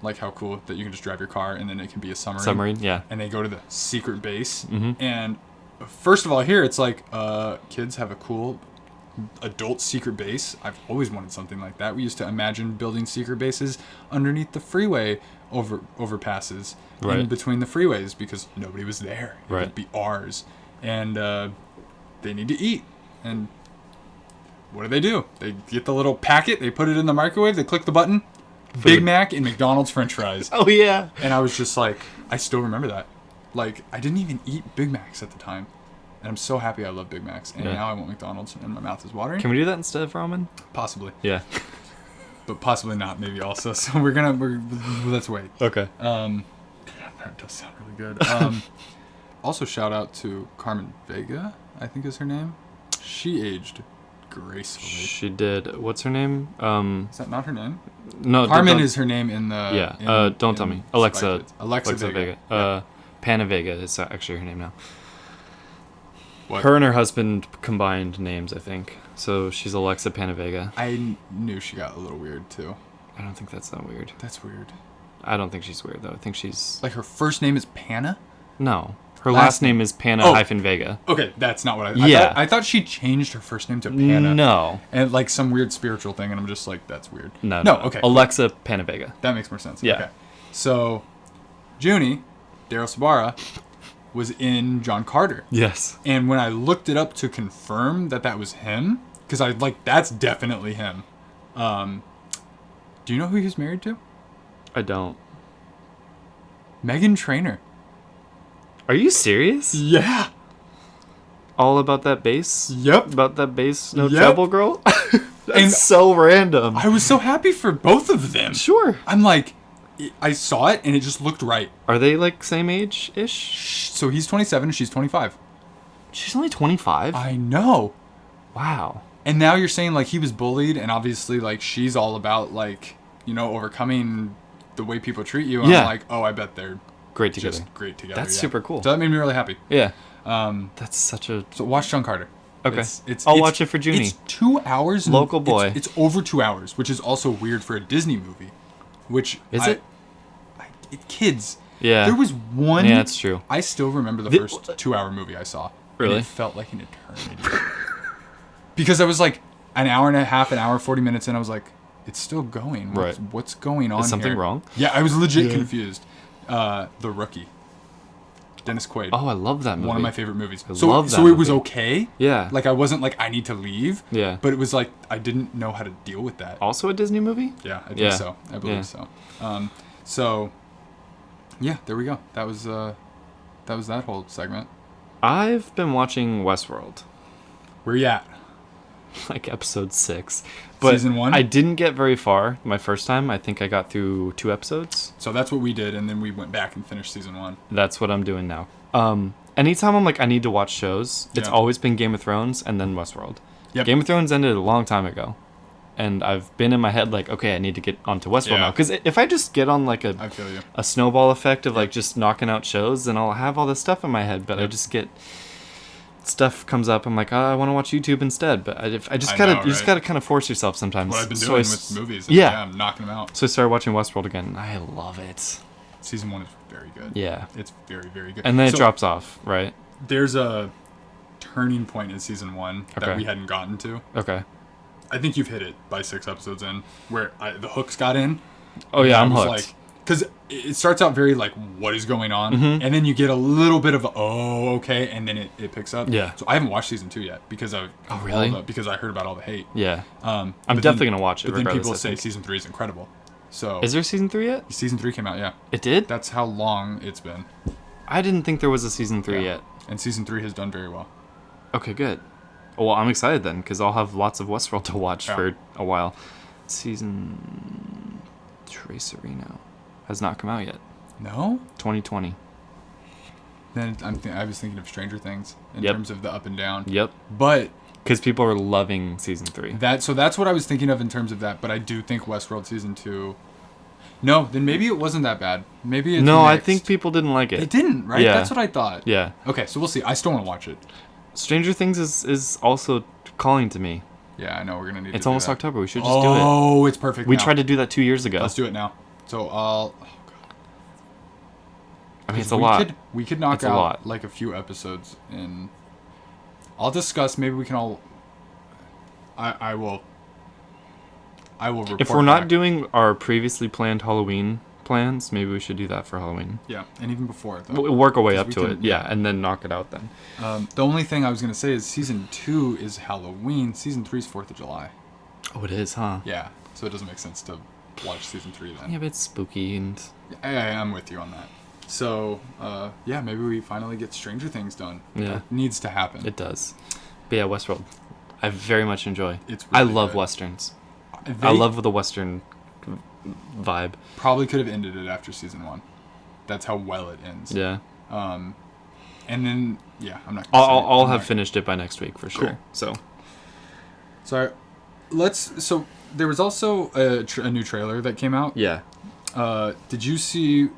Like how cool that you can just drive your car and then it can be a submarine. Submarine, yeah. And they go to the secret base. Mhm. And first of all, here it's like kids have a cool adult secret base. I've always wanted something like that. We used to imagine building secret bases underneath the freeway overpasses Right. in between the freeways because nobody was there. It Right. would be ours. And they need to eat. And what do? They get the little packet, they put it in the microwave, they click the button, Big Mac and McDonald's French fries. Oh, yeah. And I was just like, I still remember that. Like, I didn't even eat Big Macs at the time. And I'm so happy I love Big Macs. And Yeah. now I want McDonald's and my mouth is watering. Can we do that instead of ramen? Possibly. Yeah. But possibly not, maybe also. So let's wait. Okay. That does sound really good. Also, shout out to Carmen Vega, I think is her name. She aged gracefully. She did. What's her name? Is that not her name? No. Carmen don't- is her name in the. Yeah. Don't tell me. Spy Alexa. Kids. Alexa Vega. Vega. Panna Vega is actually her name now. What? Her and her husband combined names, I think. So she's Alexa Panna Vega. I knew she got a little weird too. I don't think that's that weird. That's weird. I don't think she's weird though. I think she's Like her first name is Panna? no. Her last name is Panna-Vega. Okay, that's not what I Yeah. thought. I thought she changed her first name to Panna. No. And like some weird spiritual thing, and I'm just like, that's weird. No, okay. Alexa Panna-Vega. That makes more sense. Yeah. Okay. So, Junie, Daryl Sabara, was in John Carter. Yes. And when I looked it up to confirm that was him, because I like, that's definitely him. Do you know who he was married to? I don't. Meghan Trainor. Are you serious? Yeah. All about that bass? Yep. About that bass, no Yep. trouble girl? That's And so random. I was so happy for both of them. Sure. I'm like, I saw it and it just looked right. Are they like same age-ish? So he's 27 and she's 25. She's only 25? I know. Wow. And now you're saying like he was bullied, and obviously like she's all about like, you know, overcoming the way people treat you. And Yeah. I'm like, oh, I bet they're Great together. just great together. That's yeah. super cool. So that made me really happy. Yeah. That's such a... So watch John Carter. Okay. It's I'll watch it for Junie. It's 2 hours. And Local boy. It's over 2 hours, which is also weird for a Disney movie. Which Is it? Kids. Yeah. There was one. Yeah, that's true. I still remember the first 2 hour movie I saw. Really? And it felt like an eternity. Because I was like an hour and a half, an hour, 40 minutes in, I was like, it's still going. What's going on Is something here? wrong? Yeah, I was legit confused. The Rookie. Dennis Quaid. Oh, I love that movie. One of my favorite movies. I So love that it was movie. okay. Yeah. Like I wasn't like, I need to leave. Yeah. But it was like, I didn't know how to deal with that. Also a Disney movie? Yeah, I think Yeah. so. I believe Yeah. so. So, yeah, there we go. That was that whole segment. I've been watching Westworld, Where you at? like episode 6. But Season 1? I didn't get very far my first time. I think I got through 2 episodes. So that's what we did, and then we went back and finished season 1. That's what I'm doing now. Anytime I'm like, I need to watch shows, it's Yeah. always been Game of Thrones and then Westworld. Yep. Game of Thrones ended a long time ago. And I've been in my head like, okay, I need to get onto Westworld Yeah. now. Because if I just get on like I feel you. a snowball effect of like just knocking out shows, then I'll have all this stuff in my head. But I Yep. just get stuff comes up. I'm like, I want to watch YouTube instead. But I just I gotta, know, you just right? gotta kind of force yourself sometimes. What I've been So doing I with movies. yeah. I'm knocking them out. So I started watching Westworld again. I love it. Season 1 is very good. Yeah. It's very, very good. And then it So, drops off, right? There's a turning point in season 1 Okay. that we hadn't gotten to. Okay. I think you've hit it by 6 episodes in, where the hooks got in. Oh yeah, I'm I was hooked. like, because it starts out very like, what is going on? Mhm. And then you get a little bit of, oh, okay, and then it picks up. Yeah. So I haven't watched season 2 yet because of Oh, really? because I heard about all the hate. Yeah. I'm I'm definitely gonna watch it. But then regardless, people I say think. season 3 is incredible. So Is there season 3 yet? season 3 came out, yeah. It did? That's how long it's been. I didn't think there was a season 3 Yeah. yet. And season 3 has done very well. Okay, good. Well, I'm excited then, because I'll have lots of Westworld to watch Yeah. for a while. Season... Tracerino has not come out yet. No? 2020. Then I was thinking of Stranger Things in Yep. terms of the up and down. Yep. But Because people are loving season 3. that's what I was thinking of in terms of that. But I do think Westworld season 2. No, then maybe it wasn't that bad. Maybe it's No, I mixed. think people didn't like They it. didn't, right? Yeah. That's what I thought. Yeah. Okay, so we'll see. I still want to watch it. Stranger Things is also calling to me. Yeah, I know we're gonna need. It's to almost do that. October. We should just do it. Oh, it's perfect. We now. tried to do that 2 years ago. Let's do it now. So I'll. Oh God. I mean, it's a we lot. We could knock It's a out lot. like a few episodes in. I'll discuss. Maybe we can all. I will. I will report. If we're not back. doing our previously planned Halloween plans, maybe we should do that for Halloween. Yeah, and even before it. We'll work our way 'Cause up we to can- it, yeah, and then knock it out then. The only thing I was gonna say is season 2 is Halloween. Season 3 is 4th of July. Oh, it is, huh? Yeah, so it doesn't make sense to watch season 3 then. Yeah, but it's spooky and... I'm with you on that. So, yeah, maybe we finally get Stranger Things done. Yeah. That needs to happen. It does. But yeah, Westworld. I very much enjoy. It's I really love good. Westerns. They I love the Western vibe. probably could have ended it after season 1. That's how well it ends. Yeah. And then, yeah, I'm not gonna say it. I'll I'm have not- finished it by next week for sure. Cool. So, So, so there was also a new trailer that came out. yeah. Have you seen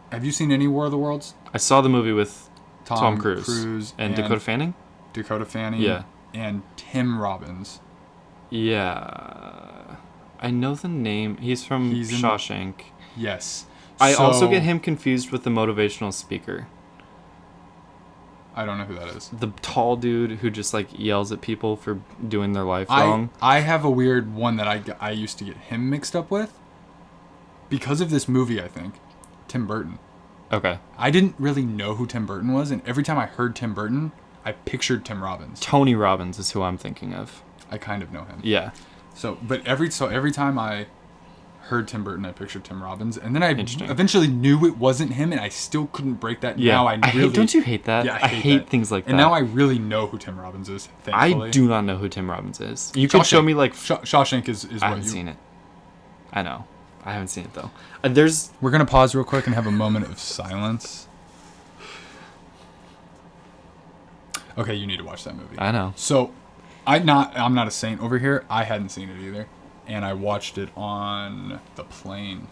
any War of the Worlds? I saw the movie with Tom Cruise and Dakota Fanning? Dakota Fanning. Yeah. And Tim Robbins. Yeah. I know the name. He's from He's in- Shawshank. Yes. I also So- get him confused with the motivational speaker. I don't know who that is. The tall dude who just like yells at people for doing their life wrong. I have a weird one that I used to get him mixed up with. Because of this movie, I think. Tim Burton. Okay. I didn't really know who Tim Burton was, and every time I heard Tim Burton, I pictured Tim Robbins. Tony Robbins is who I'm thinking of. I kind of know him. Yeah. So every time I heard Tim Burton, I pictured Tim Robbins, and then I eventually knew it wasn't him, and I still couldn't break that. Yeah. Now don't you hate that? Yeah, I hate things like that. And now I really know who Tim Robbins is. Thankfully. I do not know who Tim Robbins is. You could show me like Shawshank is I haven't seen it. I know. I haven't seen it though. We're gonna pause real quick and have a moment of silence. Okay, you need to watch that movie. I know. So, I'm not a saint over here. I hadn't seen it either, and I watched it on the plane,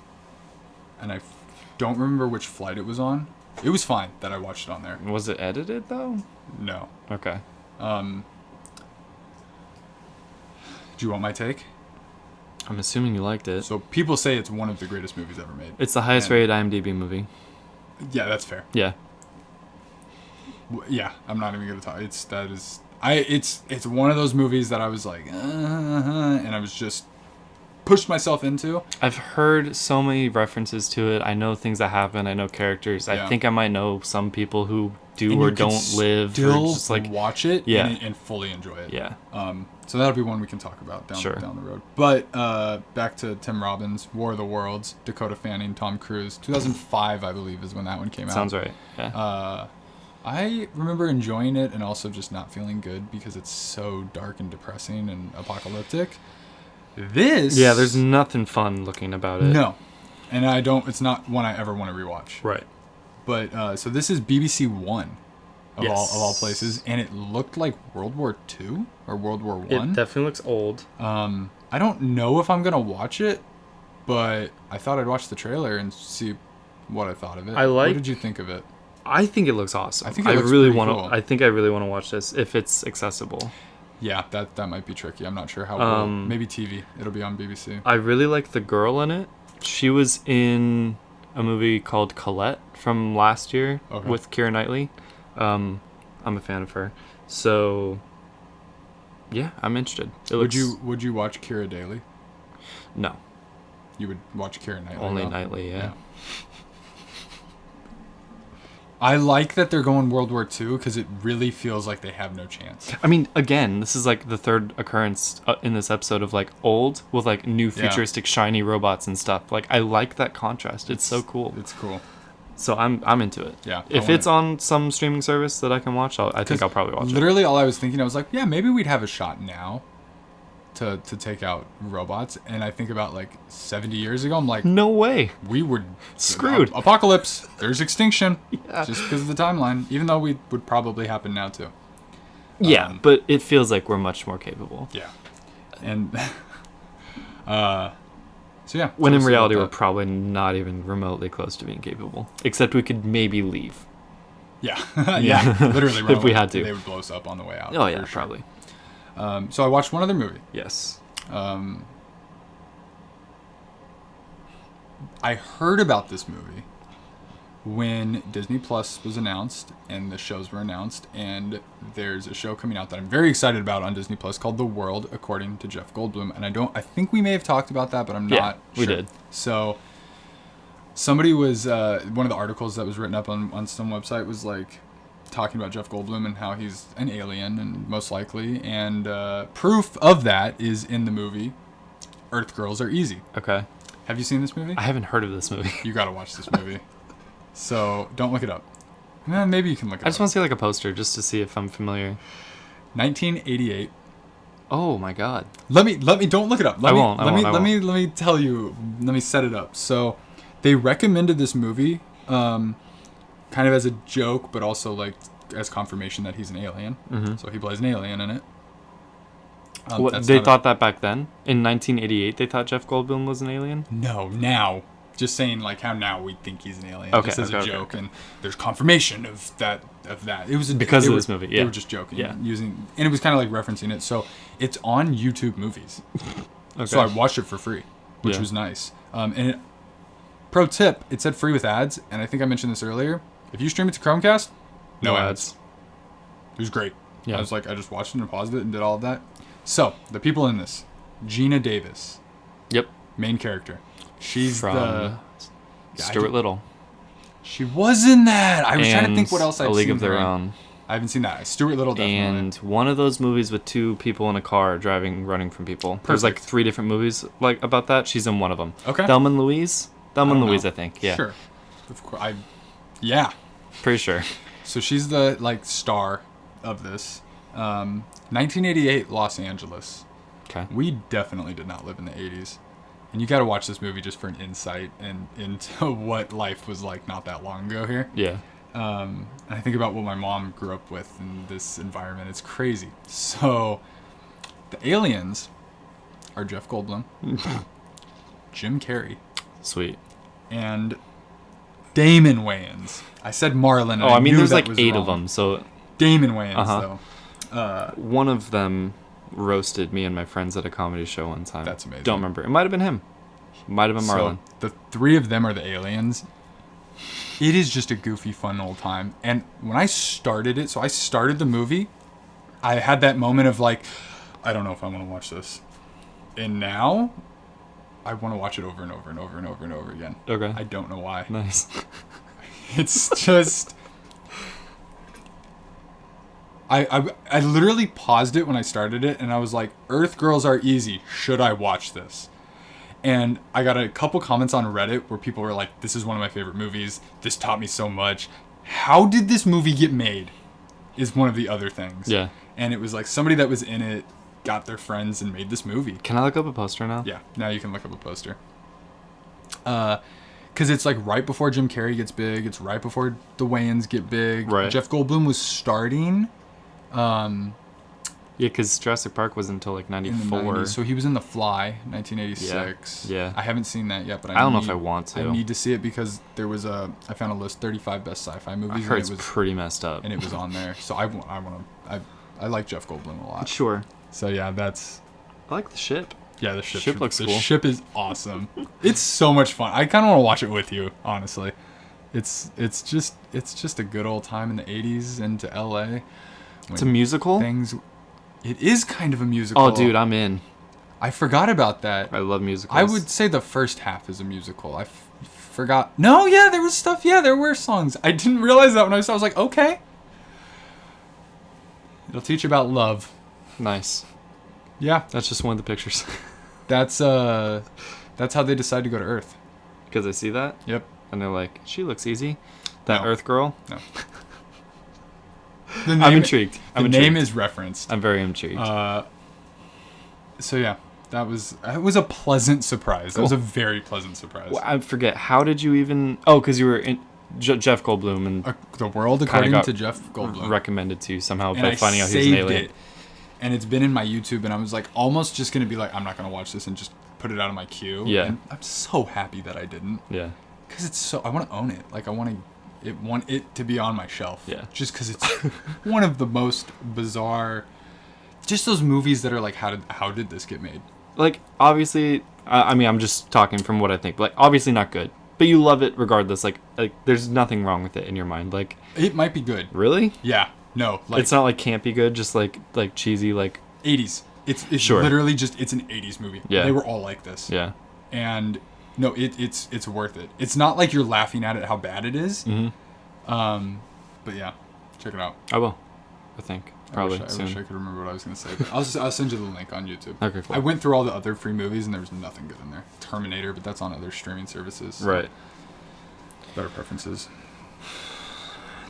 and I don't remember which flight it was on. It was fine that I watched it on there. Was it edited though? No. Okay. Do you want my take? I'm assuming you liked it. So people say it's one of the greatest movies ever made. It's the highest rated IMDb movie. Yeah, that's fair. Yeah. Yeah, I'm not even gonna talk. It's one of those movies that I was like, and I was just pushed myself into. I've heard so many references to it. I know things that happen. I know characters. Yeah. I think I might know some people who do or don't live. Still or just like watch it. Yeah. And fully enjoy it. Yeah. So that'll be one we can talk about down the road. But back to Tim Robbins, War of the Worlds, Dakota Fanning, Tom Cruise, 2005 I believe is when that one came out. Sounds right. Yeah. I remember enjoying it and also just not feeling good because it's so dark and depressing and apocalyptic. There's nothing fun looking about it. No. And it's not one I ever want to rewatch. Right. But so this is BBC One of all places, and it looked like World War II or World War One. It definitely looks old. I don't know if I'm gonna watch it, but I thought I'd watch the trailer and see what I thought of it. What did you think of it? I think it looks awesome. I think it looks pretty cool. I think I really want to watch this if it's accessible. Yeah, that might be tricky. I'm not sure how. Maybe TV. It'll be on BBC. I really like the girl in it. She was in a movie called Colette from last year with Keira Knightley. I'm a fan of her. So, yeah, I'm interested. Would you watch Keira Daily? No. You would watch Keira Knightley? Only Knightley, yeah. I like that they're going World War II because it really feels like they have no chance. I mean, again, this is like the third occurrence in this episode of like old with like new futuristic shiny robots and stuff. Like I like that contrast. It's so cool. It's cool. So I'm into it. Yeah. If it's on some streaming service that I can watch, I think I'll probably watch it. Literally, all I was thinking, I was like, yeah, maybe we'd have a shot now to take out robots. And I think about like 70 years ago, I'm like, no way. We were screwed. Apocalypse. There's extinction. Yeah. Just because of the timeline. Even though we would probably happen now too. Yeah, but it feels like we're much more capable. Yeah. And so yeah. When in reality, we're probably not even remotely close to being capable. Except we could maybe leave. Yeah. Yeah. Literally. If we had to. They would blow us up on the way out. Oh yeah, probably. So I watched one other movie. Yes. I heard about this movie when Disney Plus was announced and the shows were announced, and there's a show coming out that I'm very excited about on Disney Plus called The World, according to Jeff Goldblum. And I think we may have talked about that, but I'm not sure. We did. So somebody was, one of the articles that was written up on some website was like talking about Jeff Goldblum and how he's an alien and most likely, and proof of that is in the movie Earth Girls Are Easy. Okay. Have you seen this movie? I haven't heard of this movie. You gotta watch this movie. So don't look it up. Maybe you can look it up. I just want to see like a poster just to see if I'm familiar. 1988. Oh my god. Let me don't look it up. Let me tell you. Let me set it up. So they recommended this movie kind of as a joke, but also like as confirmation that he's an alien. Mm-hmm. So he plays an alien in it. They thought that back then? In 1988 they thought Jeff Goldblum was an alien? No, now. Just saying like how now we think he's an alien. Okay, just as a joke, and there's confirmation of that. It was because of this movie. Yeah. They were just joking, and it was kind of like referencing it. So it's on YouTube Movies. Okay. So I watched it for free, which was nice. Pro tip: it said free with ads, and I think I mentioned this earlier. If you stream it to Chromecast, no ads. was great. Yeah. I was like, I just watched it and paused it and did all of that. So, the people in this. Gina Davis. Yep. Main character. She's From Stuart Little. She was in that. I was trying to think what else I've seen. A League of Their her in. Own. I haven't seen that. Stuart Little definitely. And one of those movies with two people in a car running from people. Perfect. There's like 3 different movies like about that. She's in one of them. Okay. Thelma and Louise. Thelma and Louise, know. I think. Yeah. Sure. Of course. Yeah. Pretty sure. So she's the like star of this. 1988 Los Angeles. Okay. We definitely did not live in the 80s. And you got to watch this movie just for an insight into what life was like not that long ago here. Yeah. And I think about what my mom grew up with in this environment. It's crazy. So, the aliens are Jeff Goldblum, Jim Carrey, Sweet. and Damon Wayans. I said Marlon. Oh, I mean, knew there's that like was 8 wrong. of them, so Damon Wayans, though. one of them roasted me and my friends at a comedy show one time. That's amazing. Don't remember. It might have been him. Might have been Marlon. So, the 3 of them are the aliens. It is just a goofy, fun old time. And when I started it, so I started the movie, I had that moment of like, I don't know if I want to watch this. And now, I want to watch it over and over and over and over and over again. Okay. I don't know why. Nice. It's just... I literally paused it when I started it, and I was like, Earth Girls Are Easy. Should I watch this? And I got a couple comments on Reddit where people were like, this is one of my favorite movies. This taught me so much. How did this movie get made? Is one of the other things. Yeah. And it was like somebody that was in it got their friends and made this movie. Can I look up a poster now? Yeah, now you can look up a poster. Because it's like right before Jim Carrey gets big. It's right before the Wayans get big. Right. Jeff Goldblum was starting. Yeah, because Jurassic Park was until like In the 94. 90s. So he was in The Fly, 1986. Yeah. I haven't seen that yet, but I don't know if I want to. I need to see it because there was I found a list 35 best sci-fi movies. I heard and it's it was, pretty messed up. and it was on there. So I like Jeff Goldblum a lot. Sure. So yeah, that's I like the ship. yeah. The ship, Ship looks the cool. ship is awesome. It's so much fun. I kind of want to watch it with you, honestly. It's just a good old time in the 80s into LA. It's a musical? It is kind of a musical. Oh, dude, I'm in. I forgot about that. I love musicals. I would say the first half is a musical. I forgot. No, yeah, there was stuff. Yeah, there were songs. I didn't realize that when I saw. I was like, okay. It'll teach about love. Nice. Yeah, That's just one of the pictures. that's how they decide to go to Earth. Because I see that, Yep. and they're like, she looks easy. That No. Earth girl? No. The I'm intrigued. The name is referenced. I'm very intrigued. So yeah, it was a pleasant surprise. That was Cool. a very pleasant surprise. Well, I forget. How did you even... Oh, because you were in Jeff Goldblum and The world according got to Jeff Goldblum. recommended to you somehow And by I finding out he was saved an alien. it, and it's been in my YouTube, and I was like almost just gonna be like, I'm not gonna watch this and just put it out of my queue. Yeah. And I'm so happy that I didn't, Yeah. because it's so I want to own it. Like I want it to be on my shelf. Yeah. Just because it's one of the most bizarre. Just those movies that are like, how did this get made? Like, obviously, I mean, I'm just talking from what I think. Like, obviously not good. But you love it regardless. Like there's nothing wrong with it in your mind. Like, It might be good. really? Yeah. No. Like It's not like campy good, just like cheesy, like... 80s. It's Sure. literally just it's an 80s movie. Yeah. They were all like this. Yeah. And no, it's worth it. It's not like you're laughing at it how bad it is. Mm-hmm. But yeah, check it out. I will. I think. Probably I soon. wish I could remember what I was gonna say. But I'll send you the link on YouTube. Okay, cool. I went through all the other free movies and there was nothing good in there. Terminator, but that's on other streaming services. So Right. Better preferences.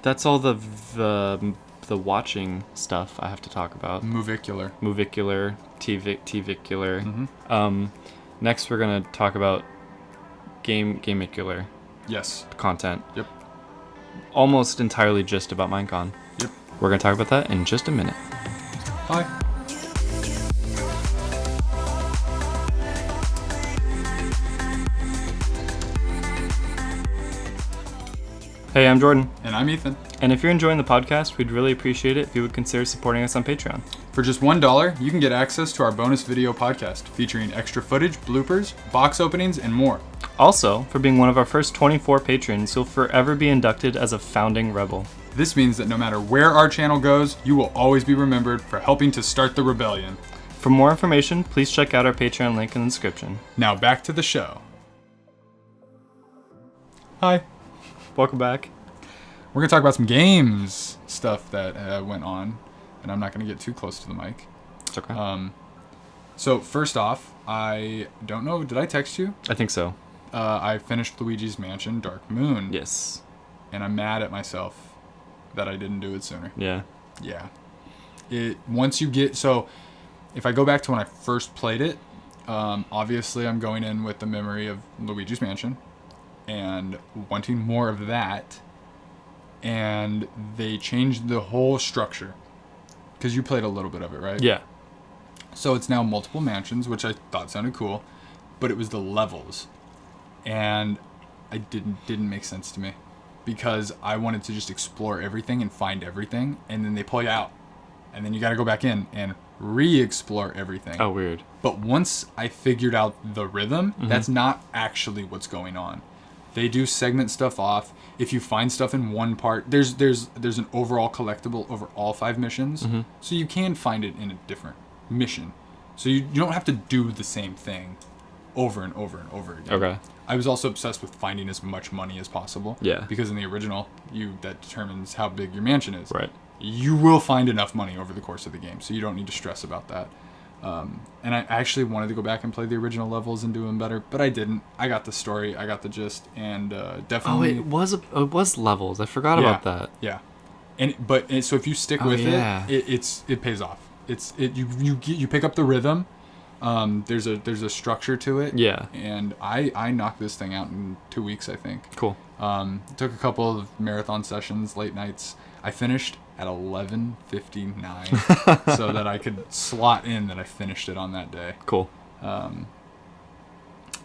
That's all the watching stuff I have to talk about. Movicular. Movicular, TVicular. Mm-hmm. Next, we're gonna talk about Gamecular Yes. content. Yep. Almost entirely just about Minecon. Yep. We're gonna talk about that in just a minute. Hi. Hey, I'm Jordan. And I'm Ethan. And if you're enjoying the podcast, we'd really appreciate it if you would consider supporting us on Patreon. For just $1, you can get access to our bonus video podcast featuring extra footage, bloopers, box openings, and more. Also, for being one of our first 24 patrons, you'll forever be inducted as a founding rebel. This means that no matter where our channel goes, you will always be remembered for helping to start the rebellion. For more information, please check out our Patreon link in the description. Now back to the show. Hi. Welcome back. We're going to talk about some games stuff that went on, and I'm not going to get too close to the mic. It's okay. So first off, I don't know, did I text you? I think so. I finished Luigi's Mansion Dark Moon. Yes. And I'm mad at myself that I didn't do it sooner. Yeah. Yeah. So if I go back to when I first played it, obviously I'm going in with the memory of Luigi's Mansion and wanting more of that. And they changed the whole structure. Because you played a little bit of it, right? Yeah. So it's now multiple mansions, which I thought sounded cool, but it was the levels. And it didn't make sense to me. Because I wanted to just explore everything and find everything, and then they pull you out. And then you gotta go back in and re-explore everything. Oh, weird. But once I figured out the rhythm, that's not actually what's going on. They do segment stuff off. If you find stuff in one part, there's an overall collectible over all 5 missions, so you can find it in a different mission. So you don't have to do the same thing over and over and over again. Okay. I was also obsessed with finding as much money as possible. Yeah. Because in the original, that determines how big your mansion is. Right. You will find enough money over the course of the game, so you don't need to stress about that. And I actually wanted to go back and play the original levels and do them better, but I didn't. I got the story, I got the gist, and definitely. Oh, it was levels. I forgot about that. Yeah. So if you stick with it pays off. You pick up the rhythm. There's a structure to it. Yeah. And I knocked this thing out in 2 weeks, I think. Cool. Took a couple of marathon sessions, late nights. I finished at 11:59 so that I could slot in that I finished it on that day. Cool.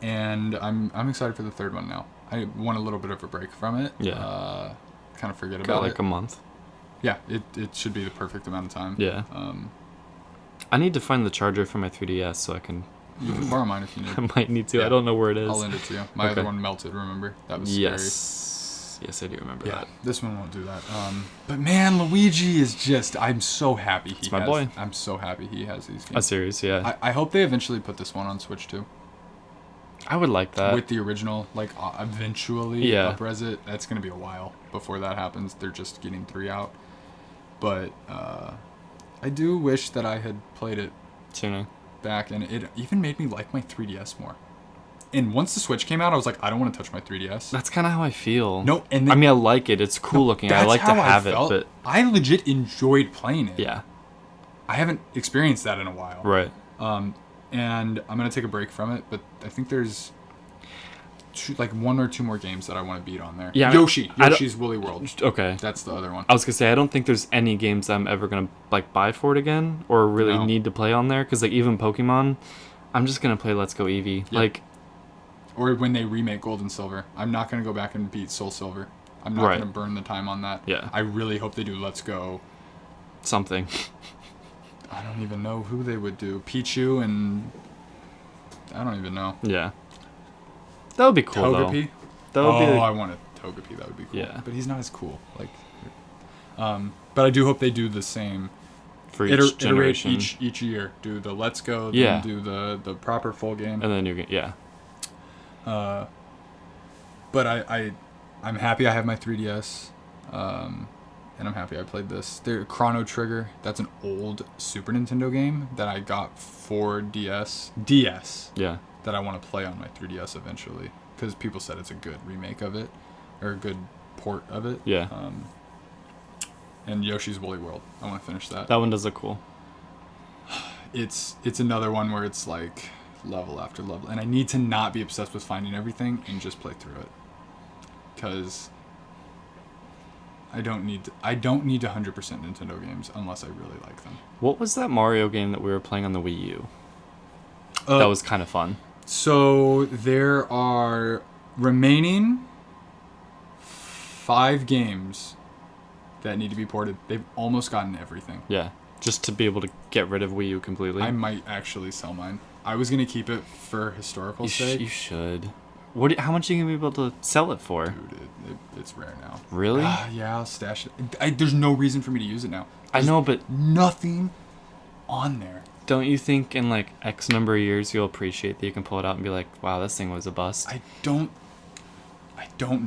And I'm excited for the third one now. I want a little bit of a break from it. Yeah. Kind of forget Got about it. like a month. Yeah, it should be the perfect amount of time. Yeah. I need to find the charger for my 3DS so I can. You can borrow mine if you need. I might need to. Yeah. I don't know where it is. I'll lend it to you. My other one melted, remember? That was scary. Yes, I do remember that. This one won't do that. But man, Luigi is just... I'm so happy It's my boy. I'm so happy he has these games. A series, yeah. I hope they eventually put this one on Switch too. I would like that. With the original, eventually up-res it. That's going to be a while before that happens. They're just getting 3 out. But I do wish that I had played it sooner back, and it even made me like my 3DS more. And once the Switch came out, I was like, I don't want to touch my 3DS. That's kind of how I feel. No, and I mean, I like it. It's cool looking. I like to have it, but I legit enjoyed playing it. Yeah. I haven't experienced that in a while. Right. And I'm gonna take a break from it, but I think there's 1 or 2 more games that I want to beat on there. Yeah. Yoshi's Woolly World. Okay. That's the other one. I was gonna say I don't think there's any games I'm ever gonna buy for it again or really need to play on there because even Pokemon, I'm just gonna play Let's Go Eevee. Yep. Or when they remake Gold and Silver. I'm not going to go back and beat Soul Silver. I'm not going to burn the time on that. Yeah. I really hope they do Let's Go... something. I don't even know who they would do. Pichu and... I don't even know. Yeah. That would be cool, Togepi? though. I want a Togepi. That would be cool. Yeah. But he's not as cool. But I do hope they do the same... For each generation. Each year. Do the Let's Go, then do the proper full game. And then new game, yeah. But I'm happy I have my 3DS, and I'm happy I played this. Chrono Trigger, that's an old Super Nintendo game that I got for DS. Yeah. That I want to play on my 3DS eventually, because people said it's a good remake of it, or a good port of it. Yeah. And Yoshi's Woolly World, I want to finish that. That one does look cool. It's another one where it's like... level after level, and I need to not be obsessed with finding everything and just play through it, because I don't need 100% Nintendo games unless I really like them. What was that Mario game that we were playing on the Wii U? That was kind of fun. So there are remaining 5 games that need to be ported. They've almost gotten everything. Yeah, just to be able to get rid of Wii U completely. I might actually sell mine. I was going to keep it for historical sake. You should. How much are you gonna be able to sell it for? Dude, it's rare now. Really? Yeah, I'll stash it. There's no reason for me to use it now. I know, but nothing on there. Don't you think in like X number of years you'll appreciate that you can pull it out and be like, wow, this thing was a bust? I don't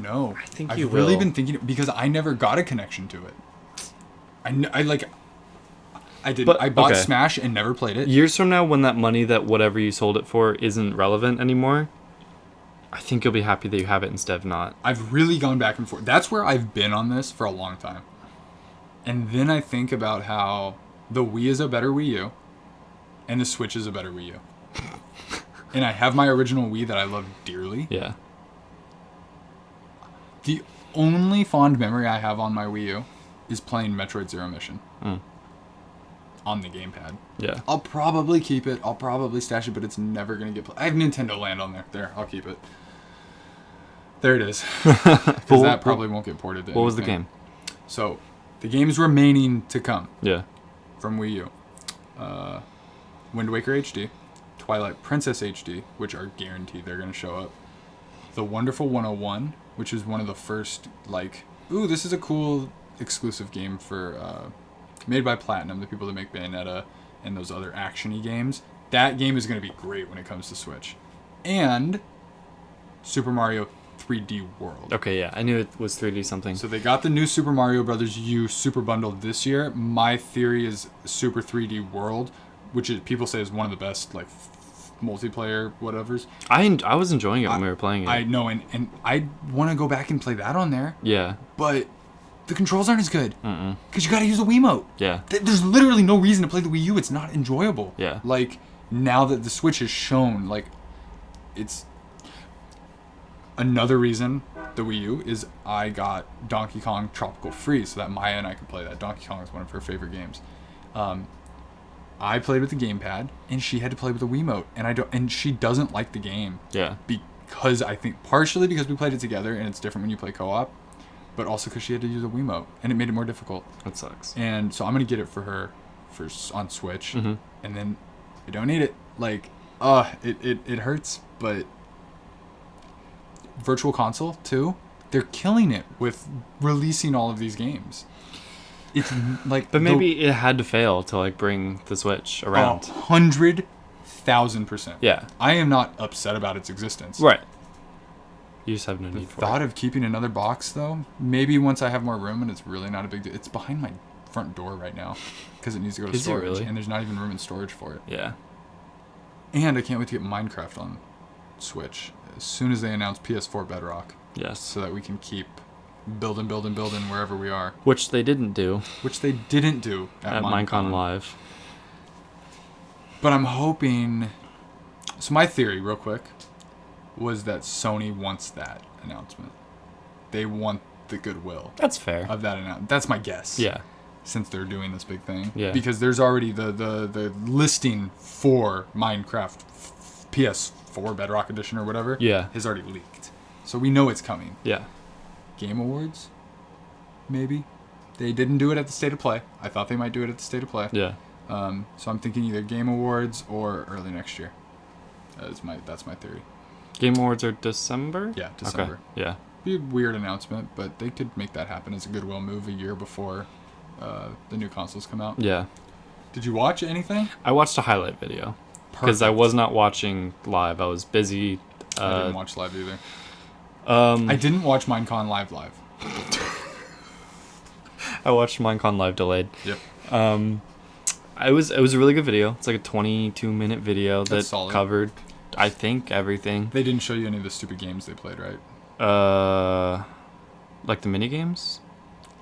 know. I think I've you really will. been thinking because I never got a connection to it. I bought okay. Smash and never played it. Years from now, when that money that whatever you sold it for isn't relevant anymore, I think you'll be happy that you have it instead of not. I've really gone back and forth. That's where I've been on this for a long time. And then I think about how the Wii is a better Wii U and the Switch is a better Wii U. And I have my original Wii that I love dearly. Yeah. The only fond memory I have on my Wii U is playing Metroid Zero Mission. On the gamepad. Yeah. I'll probably keep it. I'll probably stash it, but it's never going to get played. I have Nintendo Land on there. There, I'll keep it. There it is. Because that probably won't get ported to What was the anything. game? So, the games remaining to come Yeah. from Wii U. Wind Waker HD, Twilight Princess HD, which are guaranteed they're going to show up. The Wonderful 101, which is one of the first, like, ooh, this is a cool exclusive game for... made by Platinum, the people that make Bayonetta and those other action-y games. That game is going to be great when it comes to Switch. And Super Mario 3D World. Okay, yeah. I knew it was 3D something. So they got the new Super Mario Brothers U Super Bundle this year. My theory is Super 3D World, which is, people say is one of the best like multiplayer whatevers. I was enjoying it when we were playing it. I know, and I want to go back and play that on there. Yeah. But the controls aren't as good. Because you got to use a Wiimote. Yeah. There's literally no reason to play the Wii U. It's not enjoyable. Yeah. Like, now that the Switch has shown, like, it's... Another reason the Wii U is I got Donkey Kong Tropical Freeze so that Maya and I could play that. Donkey Kong is one of her favorite games. I played with the gamepad, and she had to play with the Wiimote, and she doesn't like the game. Yeah. Because I think partially because we played it together, and it's different when you play co-op, but also because she had to use a Wiimote, and it made it more difficult. That sucks. And so I'm gonna get it for her on Switch, and then I don't need it. Like, it hurts, but Virtual Console too. They're killing it with releasing all of these games. It's like, but maybe it had to fail to like bring the Switch around. 100,000%. Yeah. I am not upset about its existence. Right. You just have no The need for thought it. of keeping another box, though, maybe once I have more room and it's really not a big deal. It's behind my front door right now because it needs to go to Is it storage, really? and there's not even room in storage for it. Yeah. And I can't wait to get Minecraft on Switch as soon as they announce PS4 Bedrock, Yes. so that we can keep building wherever we are. Which they didn't do Which they didn't do at Minecon Live. But I'm hoping... So my theory, real quick, was that Sony wants that announcement. They want the goodwill That's fair. of that announcement. That's my guess. Yeah. Since they're doing this big thing. Yeah. Because there's already the listing for Minecraft PS4 Bedrock Edition or whatever. Yeah. Has already leaked. So we know it's coming. Yeah. Game Awards? Maybe. They didn't do it at the State of Play. I thought they might do it at the State of Play. Yeah. So I'm thinking either Game Awards or early next year. That's my theory. Game Awards are December? Yeah, December. Okay. Yeah. Be a weird announcement, but they could make that happen as a goodwill move a year before the new consoles come out. Yeah. Did you watch anything? I watched a highlight video because I was not watching live. I was busy. I didn't watch live either. I I didn't watch Minecon live. I watched Minecon Live delayed. Yep. It was a really good video. It's like a 22-minute video that That's solid. covered, I think, everything. They didn't show you any of the stupid games they played, right? Like the mini games,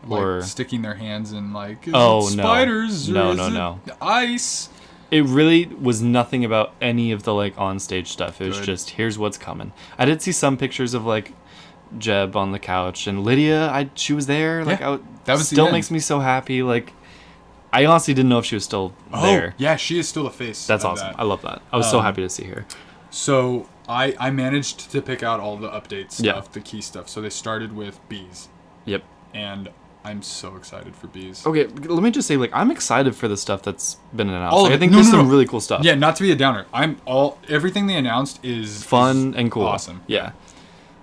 Like or sticking their hands in like, is Oh, it no. spiders? No, or is no, it no. ice? it really was nothing about any of the like on stage stuff. It was Good. just here's what's coming. I did see some pictures of like Jeb on the couch and Lydia. She was there. Like Yeah, that was the still end. makes me so happy. Like I honestly didn't know if she was still there. Yeah, she is still the face. That's of awesome. that. I love that. I was so happy to see her. So I managed to pick out all the update stuff, Yeah. the key stuff. So they started with bees, Yep. and I'm so excited for bees. Okay, let me just say, like, I'm excited for the stuff that's been announced. All of Like, I it. think No, there's no, some no. really cool stuff. Yeah, not to be a downer. Everything they announced is Fun and cool. awesome. Yeah.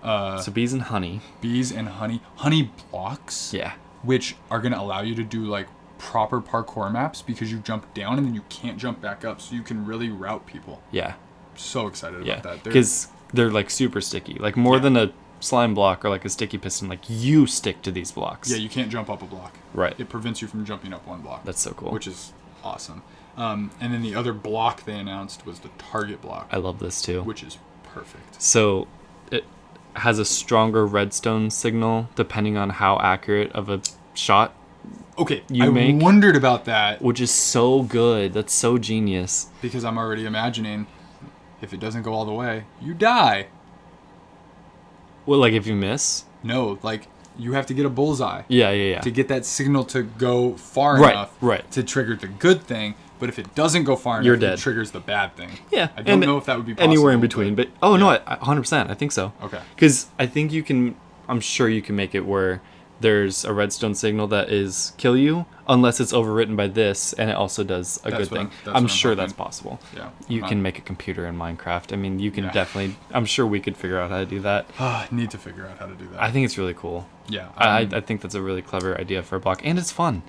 So bees and honey. Bees and honey blocks. Yeah. Which are going to allow you to do like proper parkour maps because you jump down and then you can't jump back up, so you can really route people. Yeah. So excited about that. Because they're like super sticky, like more than a slime block or like a sticky piston. Like you stick to these blocks. Yeah, you can't jump up a block. Right. It prevents you from jumping up one block. That's so cool. Which is awesome. And then the other block they announced was the target block. I love this too. Which is perfect. So it has a stronger redstone signal depending on how accurate of a shot Okay, you I make, wondered about that. which is so good. That's so genius. Because I'm already imagining, if it doesn't go all the way, you die. Well, like if you miss? No, like you have to get a bullseye. Yeah. To get that signal to go far Right, enough right. to trigger the good thing. But if it doesn't go far You're enough, dead. it triggers the bad thing. Yeah. I don't know if that would be possible. Anywhere in between. But no, 100%. I think so. Okay. Because I think I'm sure you can make it where there's a redstone signal that is kill you, unless it's overwritten by this, and it also does a good thing. I'm sure that's possible. Yeah. You can make a computer in Minecraft. I mean, you can definitely. I'm sure we could figure out how to do that. Need to figure out how to do that. I think it's really cool. Yeah. I think that's a really clever idea for a block, and it's fun.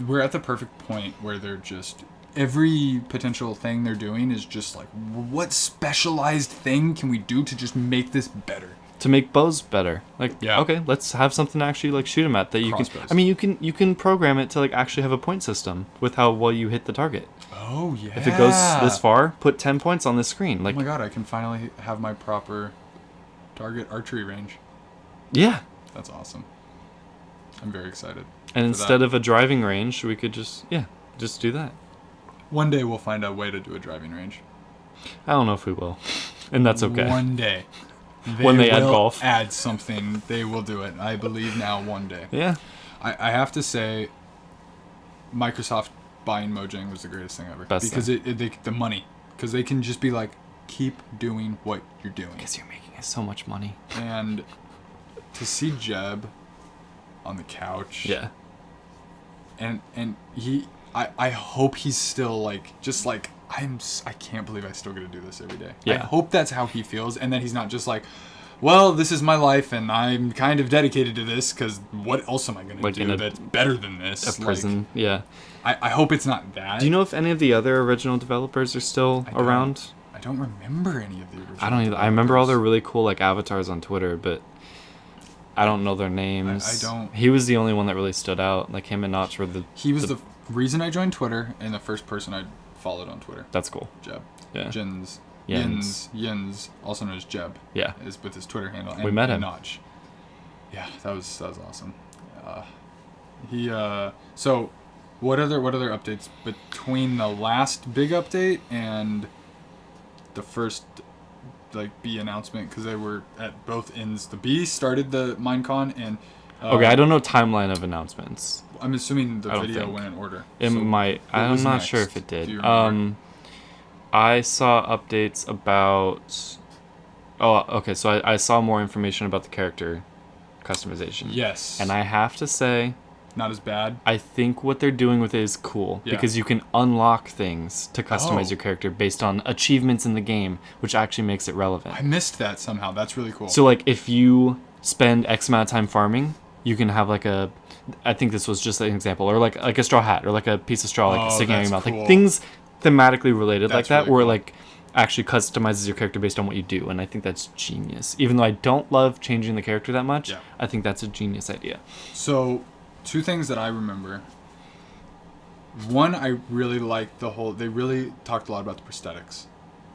We're at the perfect point where they're just every potential thing they're doing is just like, what specialized thing can we do to just make this better? To make bows better, okay, let's have something to actually like shoot them at that you Crossbows. can. I mean, you can program it to like actually have a point system with how well you hit the target. Oh yeah. If it goes this far, put 10 points on the screen. Like, oh my god, I can finally have my proper target archery range. Yeah. That's awesome. I'm very excited. And instead of a driving range, we could just do that. One day we'll find a way to do a driving range. I don't know if we will, and that's okay. One day. When they add golf. Add something, they will do it. I believe now one day. Yeah. I have to say, Microsoft buying Mojang was the greatest thing ever. Best because thing. the money. Because they can just be like, keep doing what you're doing. Because you're making us so much money. And to see Jeb on the couch. Yeah. And I hope he's still like, just like, I can't believe I still get to do this every day. Yeah. I hope that's how he feels, and that he's not just like, well, this is my life, and I'm kind of dedicated to this, because what else am I going to do that's better than this? A prison, yeah. I hope it's not that. Do you know if any of the other original developers are still around? I don't remember any of the original I don't either. I remember all their really cool like avatars on Twitter, but I don't know their names. I don't. He was the only one that really stood out. Like him and Notch were the... He was the reason I joined Twitter, and the first person I followed on Twitter. That's cool. Jeb. Yeah. Yins, also known as Jeb. Yeah. Is with his Twitter handle. And, we met him. Notch. Yeah, that was awesome. So, what other updates between the last big update and the first like B announcement? Because they were at both ends. The B started the Minecon and. Okay, I don't know timeline of announcements. I'm assuming the video think. went in order. It might. I'm not sure if it Do did. you remember? I saw updates about... Oh, okay, so I saw more information about the character customization. Yes. And I have to say... Not as bad? I think what they're doing with it is cool. Yeah. Because you can unlock things to customize your character based on achievements in the game, which actually makes it relevant. I missed that somehow. That's really cool. So, like, if you spend X amount of time farming, you can have, like, a... I think this was just an example. Or, like a straw hat. Or, like, a piece of straw, like, sticking out of your mouth. Cool. Like, things thematically related like that, really where, cool. like, actually customizes your character based on what you do. And I think that's genius. Even though I don't love changing the character that much, I think that's a genius idea. So, two things that I remember. One, I really liked they really talked a lot about the prosthetics.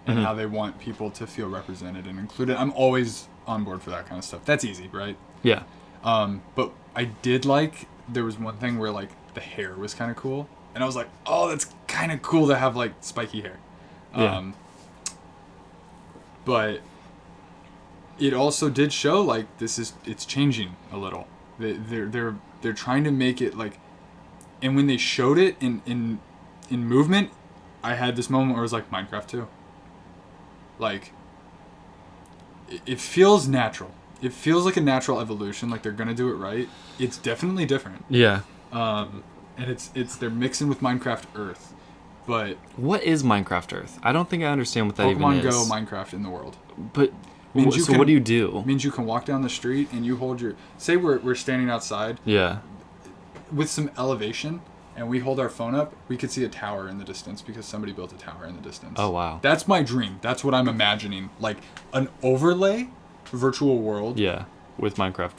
And how they want people to feel represented and included. I'm always on board for that kind of stuff. That's easy, right? Yeah. But I did like, there was one thing where, like, the hair was kind of cool. And I was like, oh, that's kind of cool to have, like, spiky hair. Yeah. But it also did show, like, it's changing a little. They're trying to make it, like, and when they showed it in movement, I had this moment where I was like, Minecraft 2. Like, it feels natural. It feels like a natural evolution, like they're gonna do it right. It's definitely different. Yeah. And it's they're mixing with Minecraft Earth, but what is Minecraft Earth? I don't think I understand what that even Pokemon is. Go Minecraft in the world. But Means you So can, what do you do? Means you can walk down the street and you hold your... Say we're standing outside Yeah. with some elevation, and we hold our phone up, we could see a tower in the distance because somebody built a tower in the distance. Oh, wow. That's my dream. That's what I'm imagining. Like an overlay virtual world. Yeah. With Minecraft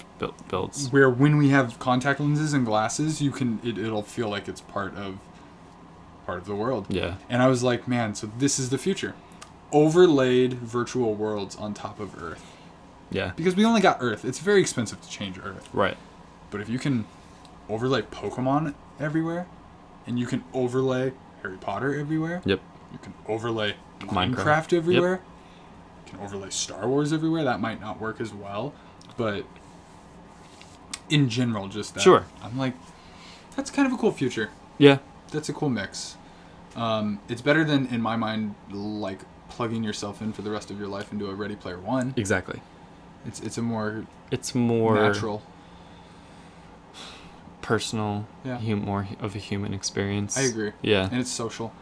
builds. Where when we have contact lenses and glasses, it'll feel like it's part of the world. Yeah. And I was like, man, so this is the future. Overlaid virtual worlds on top of Earth. Yeah. Because we only got Earth. It's very expensive to change Earth. Right. But if you can overlay Pokemon everywhere, and you can overlay Harry Potter everywhere. Yep. You can overlay Minecraft everywhere. Yep. You can overlay Star Wars everywhere. That might not work as well, but in general, just that. Sure. I'm like, that's kind of a cool future. Yeah. That's a cool mix. It's better than, in my mind, like plugging yourself in for the rest of your life into a Ready Player One. Exactly. It's more natural, natural, personal, yeah. More of a human experience. I agree. Yeah. And it's social.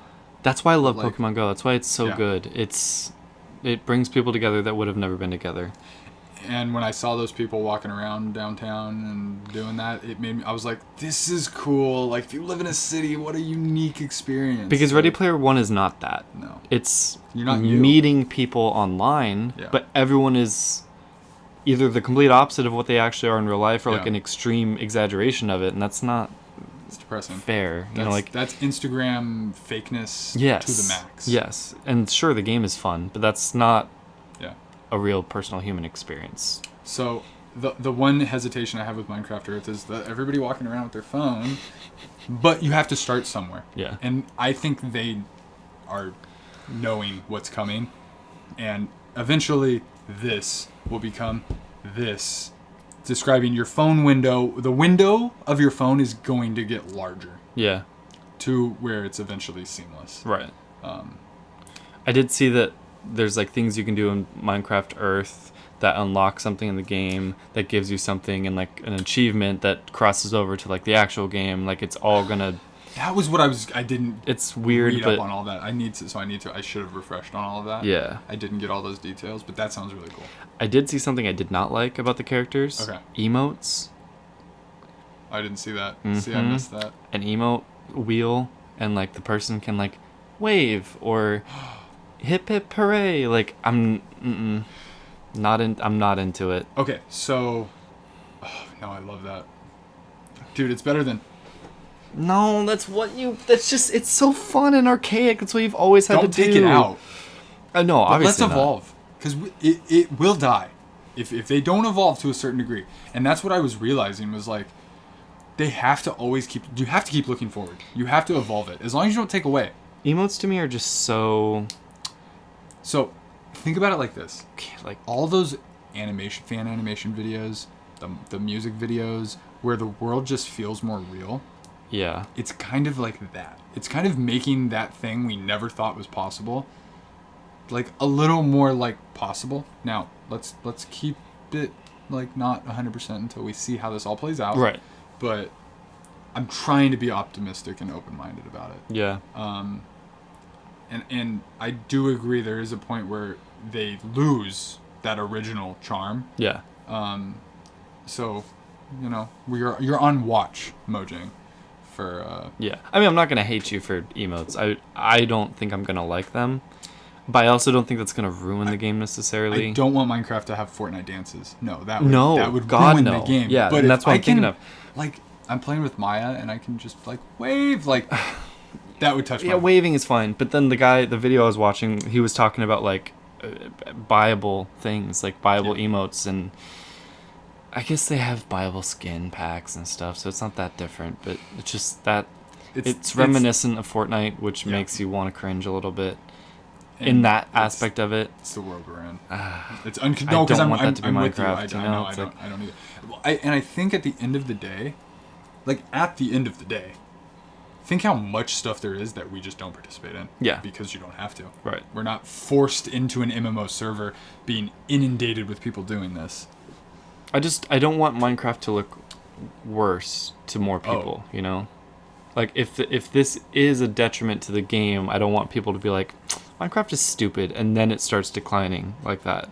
That's why I love Like, Pokemon Go. That's why it's so yeah. good. It brings people together that would have never been together. And when I saw those people walking around downtown and doing that, I was like, this is cool. Like, if you live in a city, what a unique experience. Because Ready Player One is not that. No. It's You're not meeting people online, yeah. but everyone is either the complete opposite of what they actually are in real life or like Yeah. an extreme exaggeration of it, and that's not It's depressing. fair. That's Instagram fakeness yes, to the max. Yes. And sure, the game is fun, but that's not Yeah. a real personal human experience. So the one hesitation I have with Minecraft Earth is that everybody walking around with their phone, but you have to start somewhere. Yeah. And I think they are knowing what's coming, and eventually this will become this. Describing your phone window, the window of your phone is going to get larger Yeah. to where it's eventually seamless. Right. I did see that there's like things you can do in Minecraft Earth that unlock something in the game that gives you something and like an achievement that crosses over to like the actual game. Like it's all gonna. That was what I didn't It's weird, read but up on all that. I should have refreshed on all of that. yeah. I didn't get all those details, but that sounds really cool. I did see something I did not like about the characters. Okay. Emotes. I didn't see that. Mm-hmm. See, I missed that. An emote wheel, and like the person can like wave or hip hip hooray. Like I'm not into it. Okay, so no, I love that. Dude, it's better than No, that's just it's so fun and archaic. That's what you've always had don't to do. take it out. No, But obviously let's not. evolve, because it will die if they don't evolve to a certain degree. And that's what I was realizing was like, they have to always keep looking forward. You have to evolve it as long as you don't take away. Emotes to me are just so So think about it like this: like all those fan animation videos, the music videos, where the world just feels more real. yeah, It's kind of like that. It's kind of making that thing we never thought was possible, like a little more like possible. Now, let's keep it like not 100% until we see how this all plays out. right. But I'm trying to be optimistic and open-minded about it. Yeah, And I do agree there is a point where they lose that original charm. yeah. So, you're on watch, Mojang, for Yeah, I mean, I'm not gonna hate you for emotes. I don't think I'm gonna like them, but I also don't think that's gonna ruin the game necessarily. I don't want Minecraft to have Fortnite dances. No, that would God, ruin no. the game. Yeah, but and that's what I'm thinking of. Like, I'm playing with Maya, and I can just like wave, like that would touch my Yeah, waving is fine, but then the video I was watching, he was talking about like buyable things, like buyable emotes, and I guess they have buyable skin packs and stuff, so it's not that different, but it's just that it's reminiscent of Fortnite, which makes you want to cringe a little bit in that aspect of it. It's the world we're in. It's I because don't I'm want that to be I'm with you. Minecraft, I you know? know. I don't either. Well, I think at the end of the day, think how much stuff there is that we just don't participate in. Yeah. Because you don't have to. Right. We're not forced into an MMO server being inundated with people doing this. I don't want Minecraft to look worse to more people, you know? Like, if this is a detriment to the game, I don't want people to be like, Minecraft is stupid, and then it starts declining like that.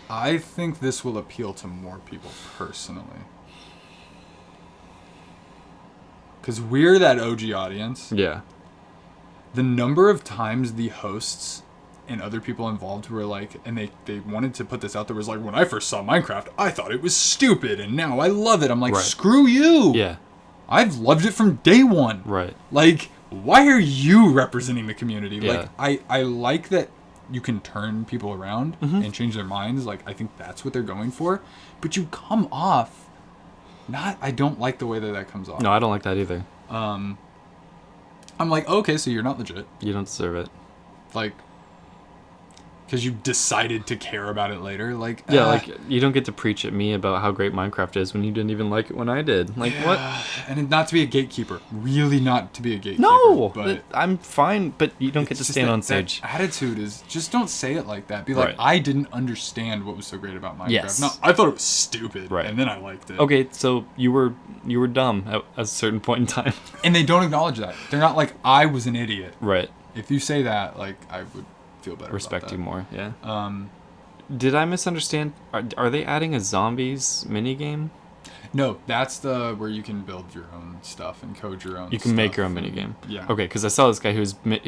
I think this will appeal to more people personally. Because we're that OG audience. Yeah. The number of times the hosts and other people involved were like, and they wanted to put this out there, was like, when I first saw Minecraft, I thought it was stupid, and now I love it. I'm like, Right. Screw you. Yeah. I've loved it from day one. Right. Like, why are you representing the community? Yeah. Like, I like that you can turn people around and change their minds. Like, I think that's what they're going for. But you come off, I don't like the way that comes off. No, I don't like that either. I'm like, okay, so you're not legit. You don't deserve it. Like, because you decided to care about it later. Like, Yeah, like, you don't get to preach at me about how great Minecraft is when you didn't even like it when I did. Like, what? And not to be a gatekeeper. Really not to be a gatekeeper. No! But I'm fine, but you don't get to just stand on stage. That attitude is, just don't say it like that. Be like, Right. I didn't understand what was so great about Minecraft. Yes. No, I thought it was stupid. Right. And then I liked it. Okay, so you were dumb at a certain point in time. And they don't acknowledge that. They're not like, I was an idiot. Right. If you say that, like, I would feel better Respect about you that. more, yeah. Did I misunderstand? Are they adding a zombies minigame? No, that's where you can build your own stuff and code your own. You can make stuff your own and- minigame. Yeah. Okay, because I saw this guy who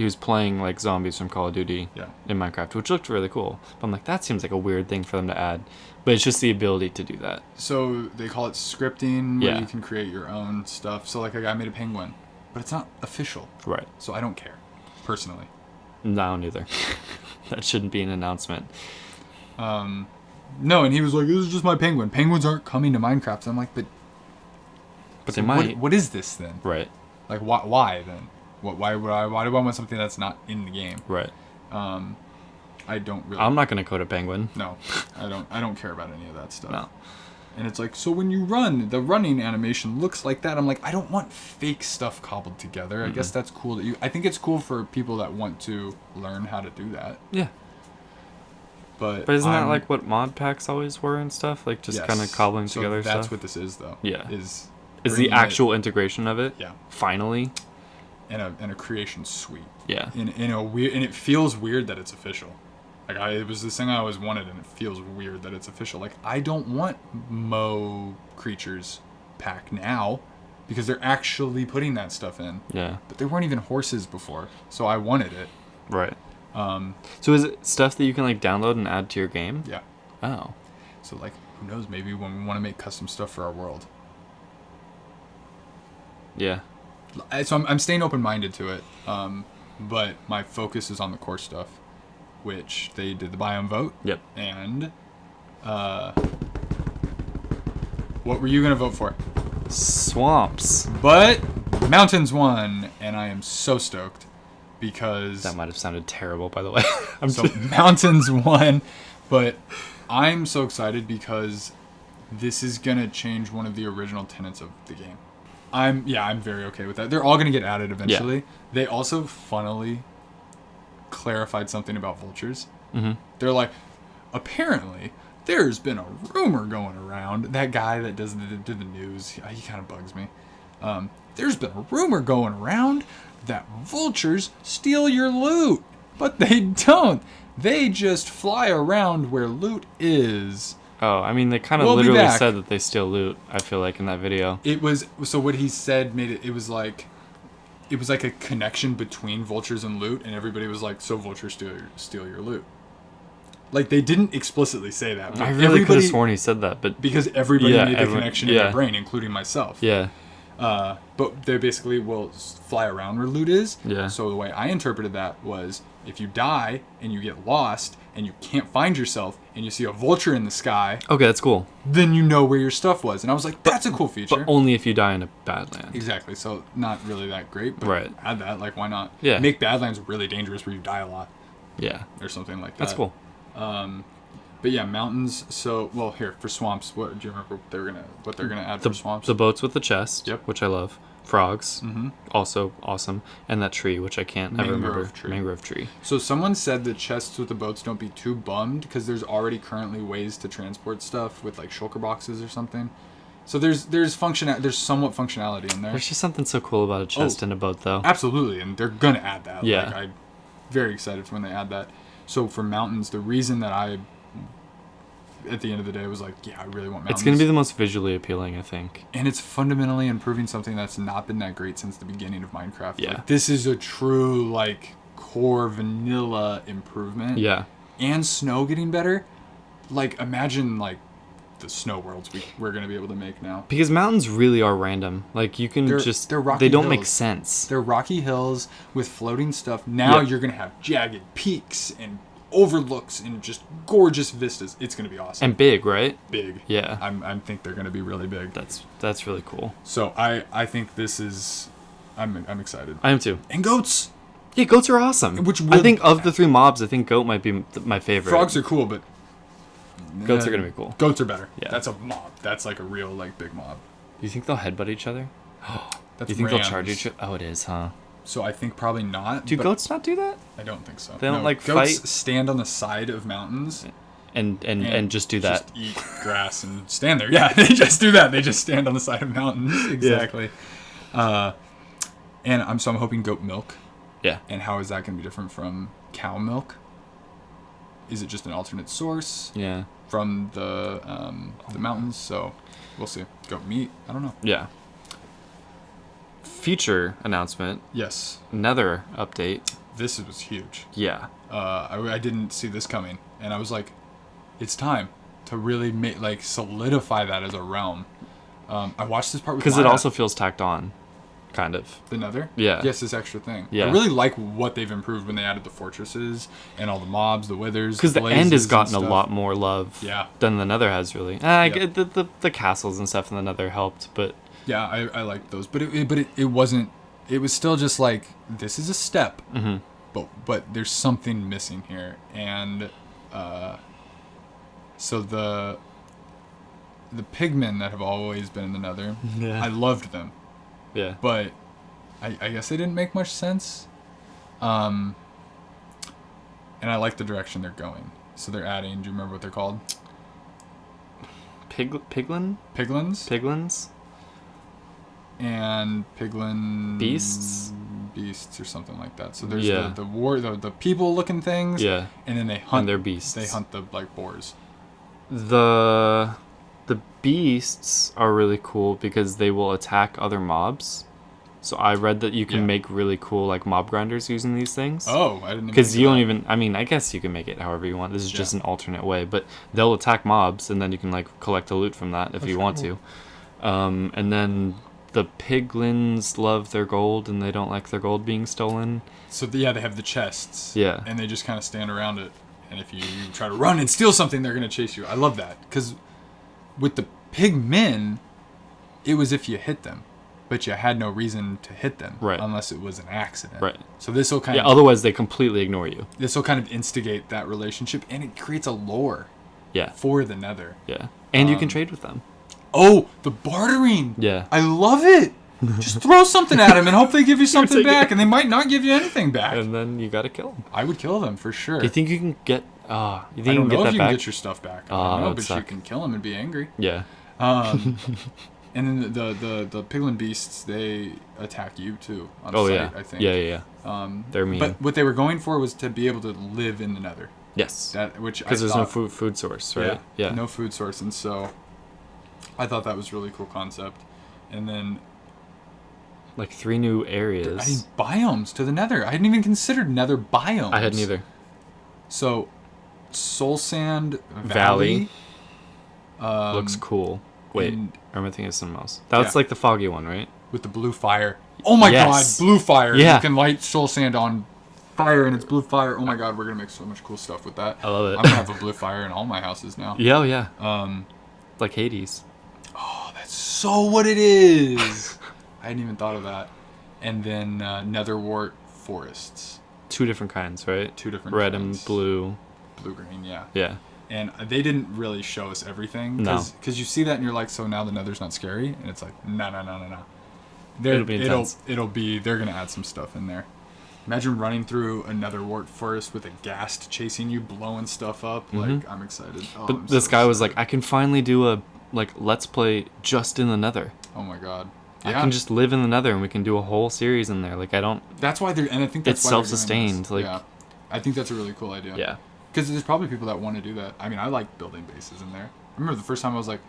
was playing like zombies from Call of Duty Yeah. in Minecraft, which looked really cool. But I'm like, that seems like a weird thing for them to add. But it's just the ability to do that. So they call it scripting, where Yeah. you can create your own stuff. So like a guy made a penguin, but it's not official. Right. So I don't care, personally. No, neither. That shouldn't be an announcement. No, and he was like, "This is just my penguin. Penguins aren't coming to Minecraft." So I'm like, But so they might. What is this then? Right. Like, why then? Why do I want something that's not in the game? Right. I don't really. I'm not gonna code a penguin. No, I don't care about any of that stuff. No. And it's like, so when you run, the running animation looks like that. I'm like, I don't want fake stuff cobbled together. I guess that's cool that I think it's cool for people that want to learn how to do that. Yeah. But But isn't that like what mod packs always were and stuff? Like just yes. kind of cobbling So together that's stuff? what this is, though. Yeah. Is Is the bringing it- actual integration of it? Yeah. Finally? in a creation suite. Yeah. In a weird, and it feels weird that it's official. Like it was this thing I always wanted, and it feels weird that it's official. Like I don't want Mo Creatures pack now, because they're actually putting that stuff in. Yeah. But they weren't even horses before, so I wanted it. Right. So is it stuff that you can like download and add to your game? Yeah. Oh. So like, who knows? Maybe when we want to make custom stuff for our world. Yeah. So I'm staying open-minded to it, but my focus is on the core stuff, which they did the biome vote. Yep. And what were you gonna vote for? Swamps. But mountains won, and I am so stoked because That might have sounded terrible, by the way. I'm so mountains won, but I'm so excited because this is gonna change one of the original tenets of the game. I'm very okay with that. They're all gonna get added eventually. Yeah. They also funnily clarified something about vultures. Mm-hmm. They're like, apparently there's been a rumor going around. That guy that did the news, he kind of bugs me. There's been a rumor going around that vultures steal your loot, but they don't. They just fly around where loot is. Oh, I mean, they kind of We'll be literally back. said that they steal loot, I feel like, in that video. It was so what he said made it. It was like a connection between vultures and loot, and everybody was like, "So vultures steal your loot." Like they didn't explicitly say that. But I really could have sworn he said that, but because everybody Yeah, made the everyone- connection in yeah. their brain, including myself. yeah. But they basically will fly around where loot is. Yeah. So the way I interpreted that was, if you die and you get lost and you can't find yourself and you see a vulture in the sky, Okay, that's cool. then you know where your stuff was. And I was like, that's a cool feature. But only if you die in a Badland. Exactly. So not really that great, but Right. add that. Like, why not? Yeah. Make Badlands really dangerous where you die a lot Yeah. or something like that. That's cool. But yeah, mountains. So, well, here for swamps. What do you remember? What they're gonna add for swamps? The boats with the chest, Yep. which I love. Frogs, also awesome. And that tree, which I can't ever remember. Mangrove tree. Mangrove tree. So someone said the chests with the boats don't be too bummed because there's already currently ways to transport stuff with like shulker boxes or something. So there's somewhat functionality in there. There's just something so cool about a chest and a boat, though. Absolutely, and they're gonna add that. Yeah. Like, I'm very excited for when they add that. So for mountains, the reason that I at the end of the day was like, yeah, I really want mountains. It's going to be the most visually appealing, I think. And it's fundamentally improving something that's not been that great since the beginning of Minecraft. Yeah. Like, this is a true, like, core vanilla improvement. Yeah. And snow getting better. Like, imagine, like, the snow worlds we're going to be able to make now. Because mountains really are random. Like, you can they're rocky they don't hills. make sense. They're rocky hills with floating stuff. Now you're going to have jagged peaks and overlooks and just gorgeous vistas. It's going to be awesome. And big, right? Big. Yeah. I think they're going to be really big. That's really cool. So I think this is... I'm excited. I am too. And goats! Yeah, goats are awesome. I think of the 3 mobs, I think goat might be my favorite. Frogs are cool, but... Goats are going to be cool. Goats are better. Yeah. That's a mob. That's like a real, like, big mob. Do you think they'll headbutt each other? That's Do you think rams. they'll charge each other? Oh, it is, huh? So I think probably not. Do but goats not do that? I don't think so. They don't, like, goats fight? stand on the side of mountains And just do that. Just eat grass and stand there. Yeah, they just do that. They just stand on the side of mountains. Exactly. And I'm hoping goat milk. Yeah. And how is that going to be different from cow milk? Is it just an alternate source? Yeah. From the mountains? So we'll see. Goat meat? I don't know. Yeah. Feature announcement. Yes. Nether update. This was huge. Yeah. I didn't see this coming, and I was like, it's time to really solidify that as a realm. I watched this part with because it Maya. also feels tacked on, kind of. The Nether? Yeah. Yes, this extra thing. Yeah. I really like what they've improved when they added the fortresses and all the mobs, the withers. Because the end has gotten a lot more love than the Nether has, really. I get the castles and stuff in the Nether helped, but... Yeah, I like those. But it wasn't... It was still just like, this is a step. Mm-hmm. But there's something missing here. And so the pigmen that have always been in the Nether, I loved them. Yeah. But I guess they didn't make much sense. And I like the direction they're going. So they're adding, do you remember what they're called? Piglin? Piglins? Piglins? And piglin... Beasts or something like that. So there's the people looking things. Yeah. And then they hunt. And they're beasts. They hunt the boars. The beasts are really cool because they will attack other mobs. So I read that you can make really cool like mob grinders using these things. Oh, I didn't. Because you don't even. I mean, I guess you can make it however you want. This is just an alternate way, but they'll attack mobs, and then you can like collect the loot from that if you want to. And then the piglins love their gold, and they don't like their gold being stolen. So they have the chests. Yeah. And they just kind of stand around it, and if you try to run and steal something, they're gonna chase you. I love that because with the pigmen, it was if you hit them. But you had no reason to hit them, unless it was an accident. Right. So this will kind of otherwise they completely ignore you. This will kind of instigate that relationship, and it creates a lore. Yeah. For the Nether. Yeah. And you can trade with them. Oh, the bartering. Yeah. I love it. Just throw something at them and hope they give you something back, and they might not give you anything back. And then you gotta kill them. I would kill them for sure. Do you think you can get? You think I you don't can know get if that you back? can get your stuff back. I don't know, but you can kill them and be angry. Yeah. And then the piglin beasts, they attack you too on sight, I think. Yeah. They're mean. But what they were going for was to be able to live in the Nether. Yes. Because there's no food source, right? Yeah. No food source, and so I thought that was a really cool concept. And then like 3 new areas. I need biomes to the Nether. I hadn't even considered Nether biomes. I hadn't either. So Soul Sand Valley looks cool. Wait, or am I thinking of something else? That's like the foggy one, right? With the blue fire. Oh my god, blue fire. Yeah. You can light soul sand on fire and it's blue fire. Oh my god, we're going to make so much cool stuff with that. I love it. I'm going to have a blue fire in all my houses now. Yeah. Like Hades. Oh, that's so what it is. I hadn't even thought of that. And then Netherwart forests. 2 different kinds, right? 2 different Red kinds. And blue. Blue-green, yeah. Yeah. And they didn't really show us everything. Because you see that and you're like, so now the Nether's not scary? And it's like, no. It'll be intense. They're going to add some stuff in there. Imagine running through a Netherwart forest with a ghast chasing you, blowing stuff up. Mm-hmm. Like, I'm excited. But this guy was like, I can finally do a, let's play just in the Nether. Oh my god. Yeah. I can just live in the Nether and we can do a whole series in there. Like, I don't... That's why and I think that's it's why self-sustained. yeah. I think that's a really cool idea. Yeah. Because there's probably people that want to do that. I mean, I like building bases in there. I remember the first time I was like,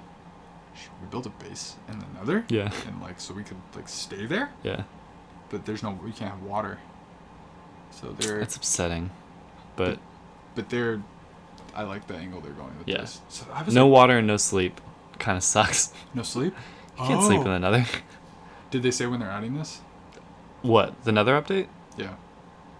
should we build a base in the Nether? Yeah. And like, so we could like stay there? Yeah. But we can't have water. So It's upsetting. But I like the angle they're going with yeah. this. So no water and no sleep. Kind of sucks. No sleep? You can't sleep in the Nether. Did they say when they're adding this? What? The Nether update? Yeah.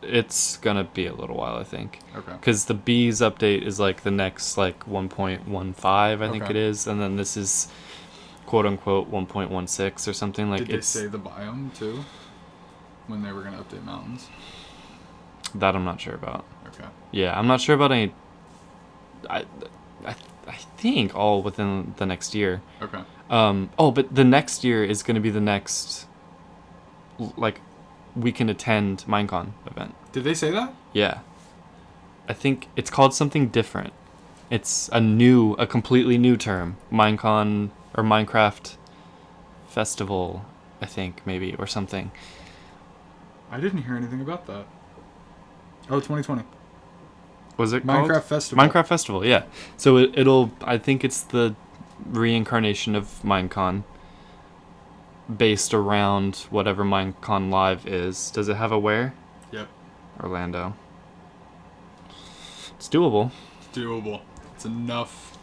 It's gonna be a little while, I think. Okay. Because the bees update is like the next like 1.15, I think it is, and then this is quote unquote 1.16 or something. Like, did they say the biome too? When they were gonna update mountains? That I'm not sure about. Okay. Yeah, I'm not sure about any. I think all within the next year. Okay. But the next year is going to be the next, like, we can attend Minecon event. Did they say that? Yeah. I think it's called something different. It's a completely new term. Minecon or Minecraft Festival, I think, maybe, or something. I didn't hear anything about that. Oh, 2020. Was it Minecraft called? Festival. Minecraft Festival, yeah. So it'll, I think it's the reincarnation of Minecon based around whatever Minecon Live is. Does it have a where? Yep. Orlando. It's doable. It's doable. It's enough.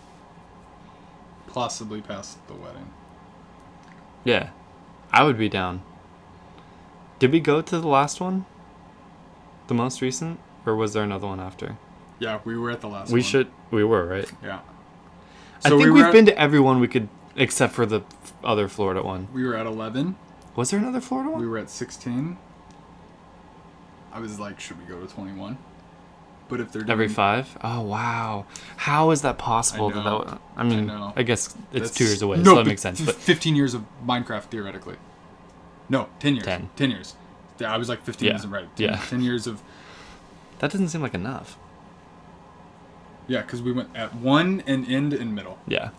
Possibly past the wedding. Yeah. I would be down. Did we go to the last one? The most recent? Or was there another one after? Yeah, we were at the last one. We were, right? Yeah. I think we've been to everyone we could, except for the other Florida one. We were at 11. Was there another Florida one? We were at 16. I was like, should we go to 21? But if they're doing... Every 5? Oh, wow. How is that possible? I know. I guess it's 2 years away, so that makes sense. But 15 years of Minecraft, theoretically. No, 10 years. 10. 10 years. Yeah, I was like 15 years right. 10 years of... That doesn't seem like enough. Yeah, because we went at 1 and end and middle. Yeah.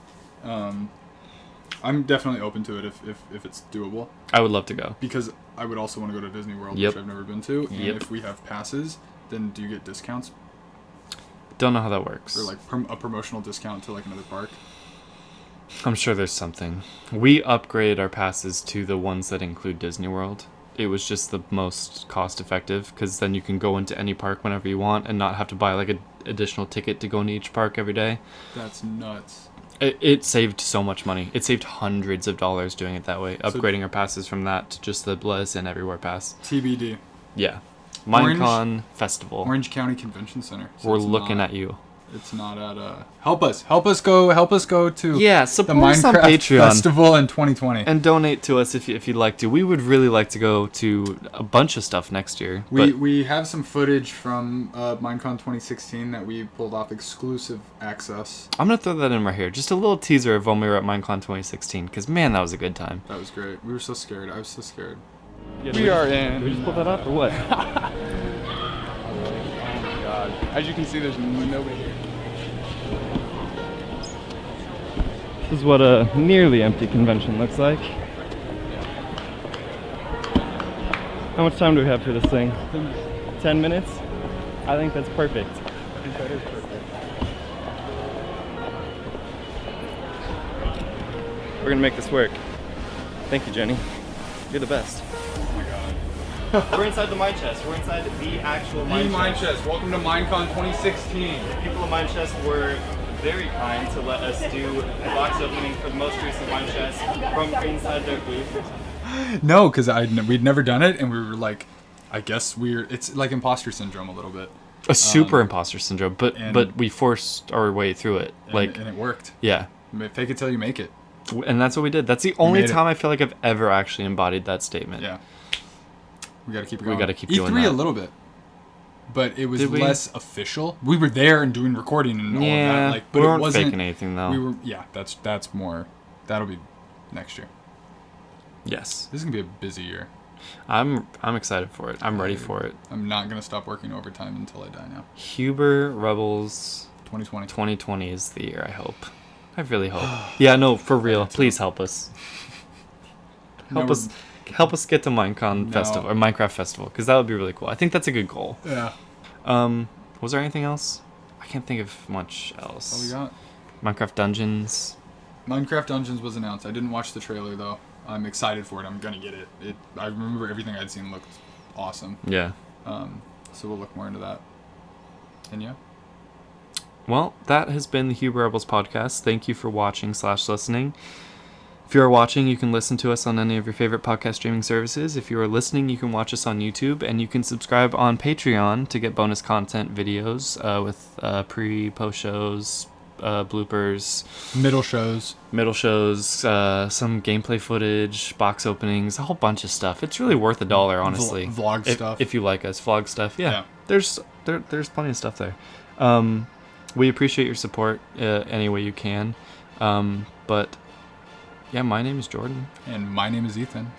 I'm definitely open to it if it's doable. I would love to go. Because I would also want to go to Disney World, which I've never been to. And Yep. if we have passes, then do you get discounts? Don't know how that works. Or like a promotional discount to like another park? I'm sure there's something. We upgraded our passes to the ones that include Disney World. It was just the most cost effective because then you can go into any park whenever you want and not have to buy like an additional ticket to go into each park every day. That's nuts. It saved so much money. It saved hundreds of dollars doing it that way, upgrading our passes from that to just the Bless and Everywhere pass. TBD. Yeah. Minecon Festival. Orange County Convention Center. So we're looking at you. It's not at help us go to the Minecraft us on Patreon Festival in 2020 and donate to us if you'd like to. We would really like to go to a bunch of stuff next year. We have some footage from Minecon 2016 that we pulled off exclusive access. I'm gonna throw that in right here, just a little teaser of when we were at Minecon 2016 because man, that was a good time. That was great. We were so scared. I was so scared. Yeah, we are in. Did we just pull that off or what? God. As you can see, there's nobody here. This is what a nearly empty convention looks like. How much time do we have for this thing? 10 minutes? I think that's perfect. I think that is perfect. We're gonna make this work. Thank you, Jenny. You're the best. Oh my God. We're inside the mine chest. We're inside the actual mine chest. Welcome to Minecon 2016. The people of mine chest were very kind to let us do a box opening for the most recent mine chest from inside their booth. No, because we'd never done it, and we were like, I guess it's like imposter syndrome a little bit. A super imposter syndrome, but we forced our way through it. And it worked. Yeah. Fake it till you make it. And that's what we did. That's the only time I feel like I've ever actually embodied that statement. Yeah. We got to keep it going. We got to keep doing that. E3 a little bit. But it was less official. We were there and doing recording and all of that. But we it weren't wasn't faking anything though. That's more. That'll be next year. Yes. This is gonna be a busy year. I'm excited for it. I'm ready for it. I'm not gonna stop working overtime until I die now. Huber Rebels 2020. 2020 is the year, I hope. I really hope. Yeah, no, for real. Please help us. Help us get to Minecon Festival or Minecraft Festival because that would be really cool. I think that's a good goal. Yeah. Was there anything else? I can't think of much else. What we got? Minecraft Dungeons. Minecraft Dungeons was announced. I didn't watch the trailer though. I'm excited for it. I'm gonna get it. I remember everything I'd seen looked awesome. Yeah. So we'll look more into that. And yeah. Well, that has been the Huber Rebels podcast. Thank you for watching / listening. If you are watching, you can listen to us on any of your favorite podcast streaming services. If you are listening, you can watch us on YouTube, and you can subscribe on Patreon to get bonus content videos with pre-post shows, bloopers, Middle shows, some gameplay footage, box openings, a whole bunch of stuff. It's really worth $1, honestly. Vlog stuff. If you like us, vlog stuff. Yeah. There's plenty of stuff there. We appreciate your support any way you can. But yeah, my name is Jordan. And my name is Ethan.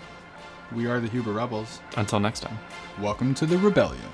We are the Huber Rebels. Until next time. Welcome to the Rebellion.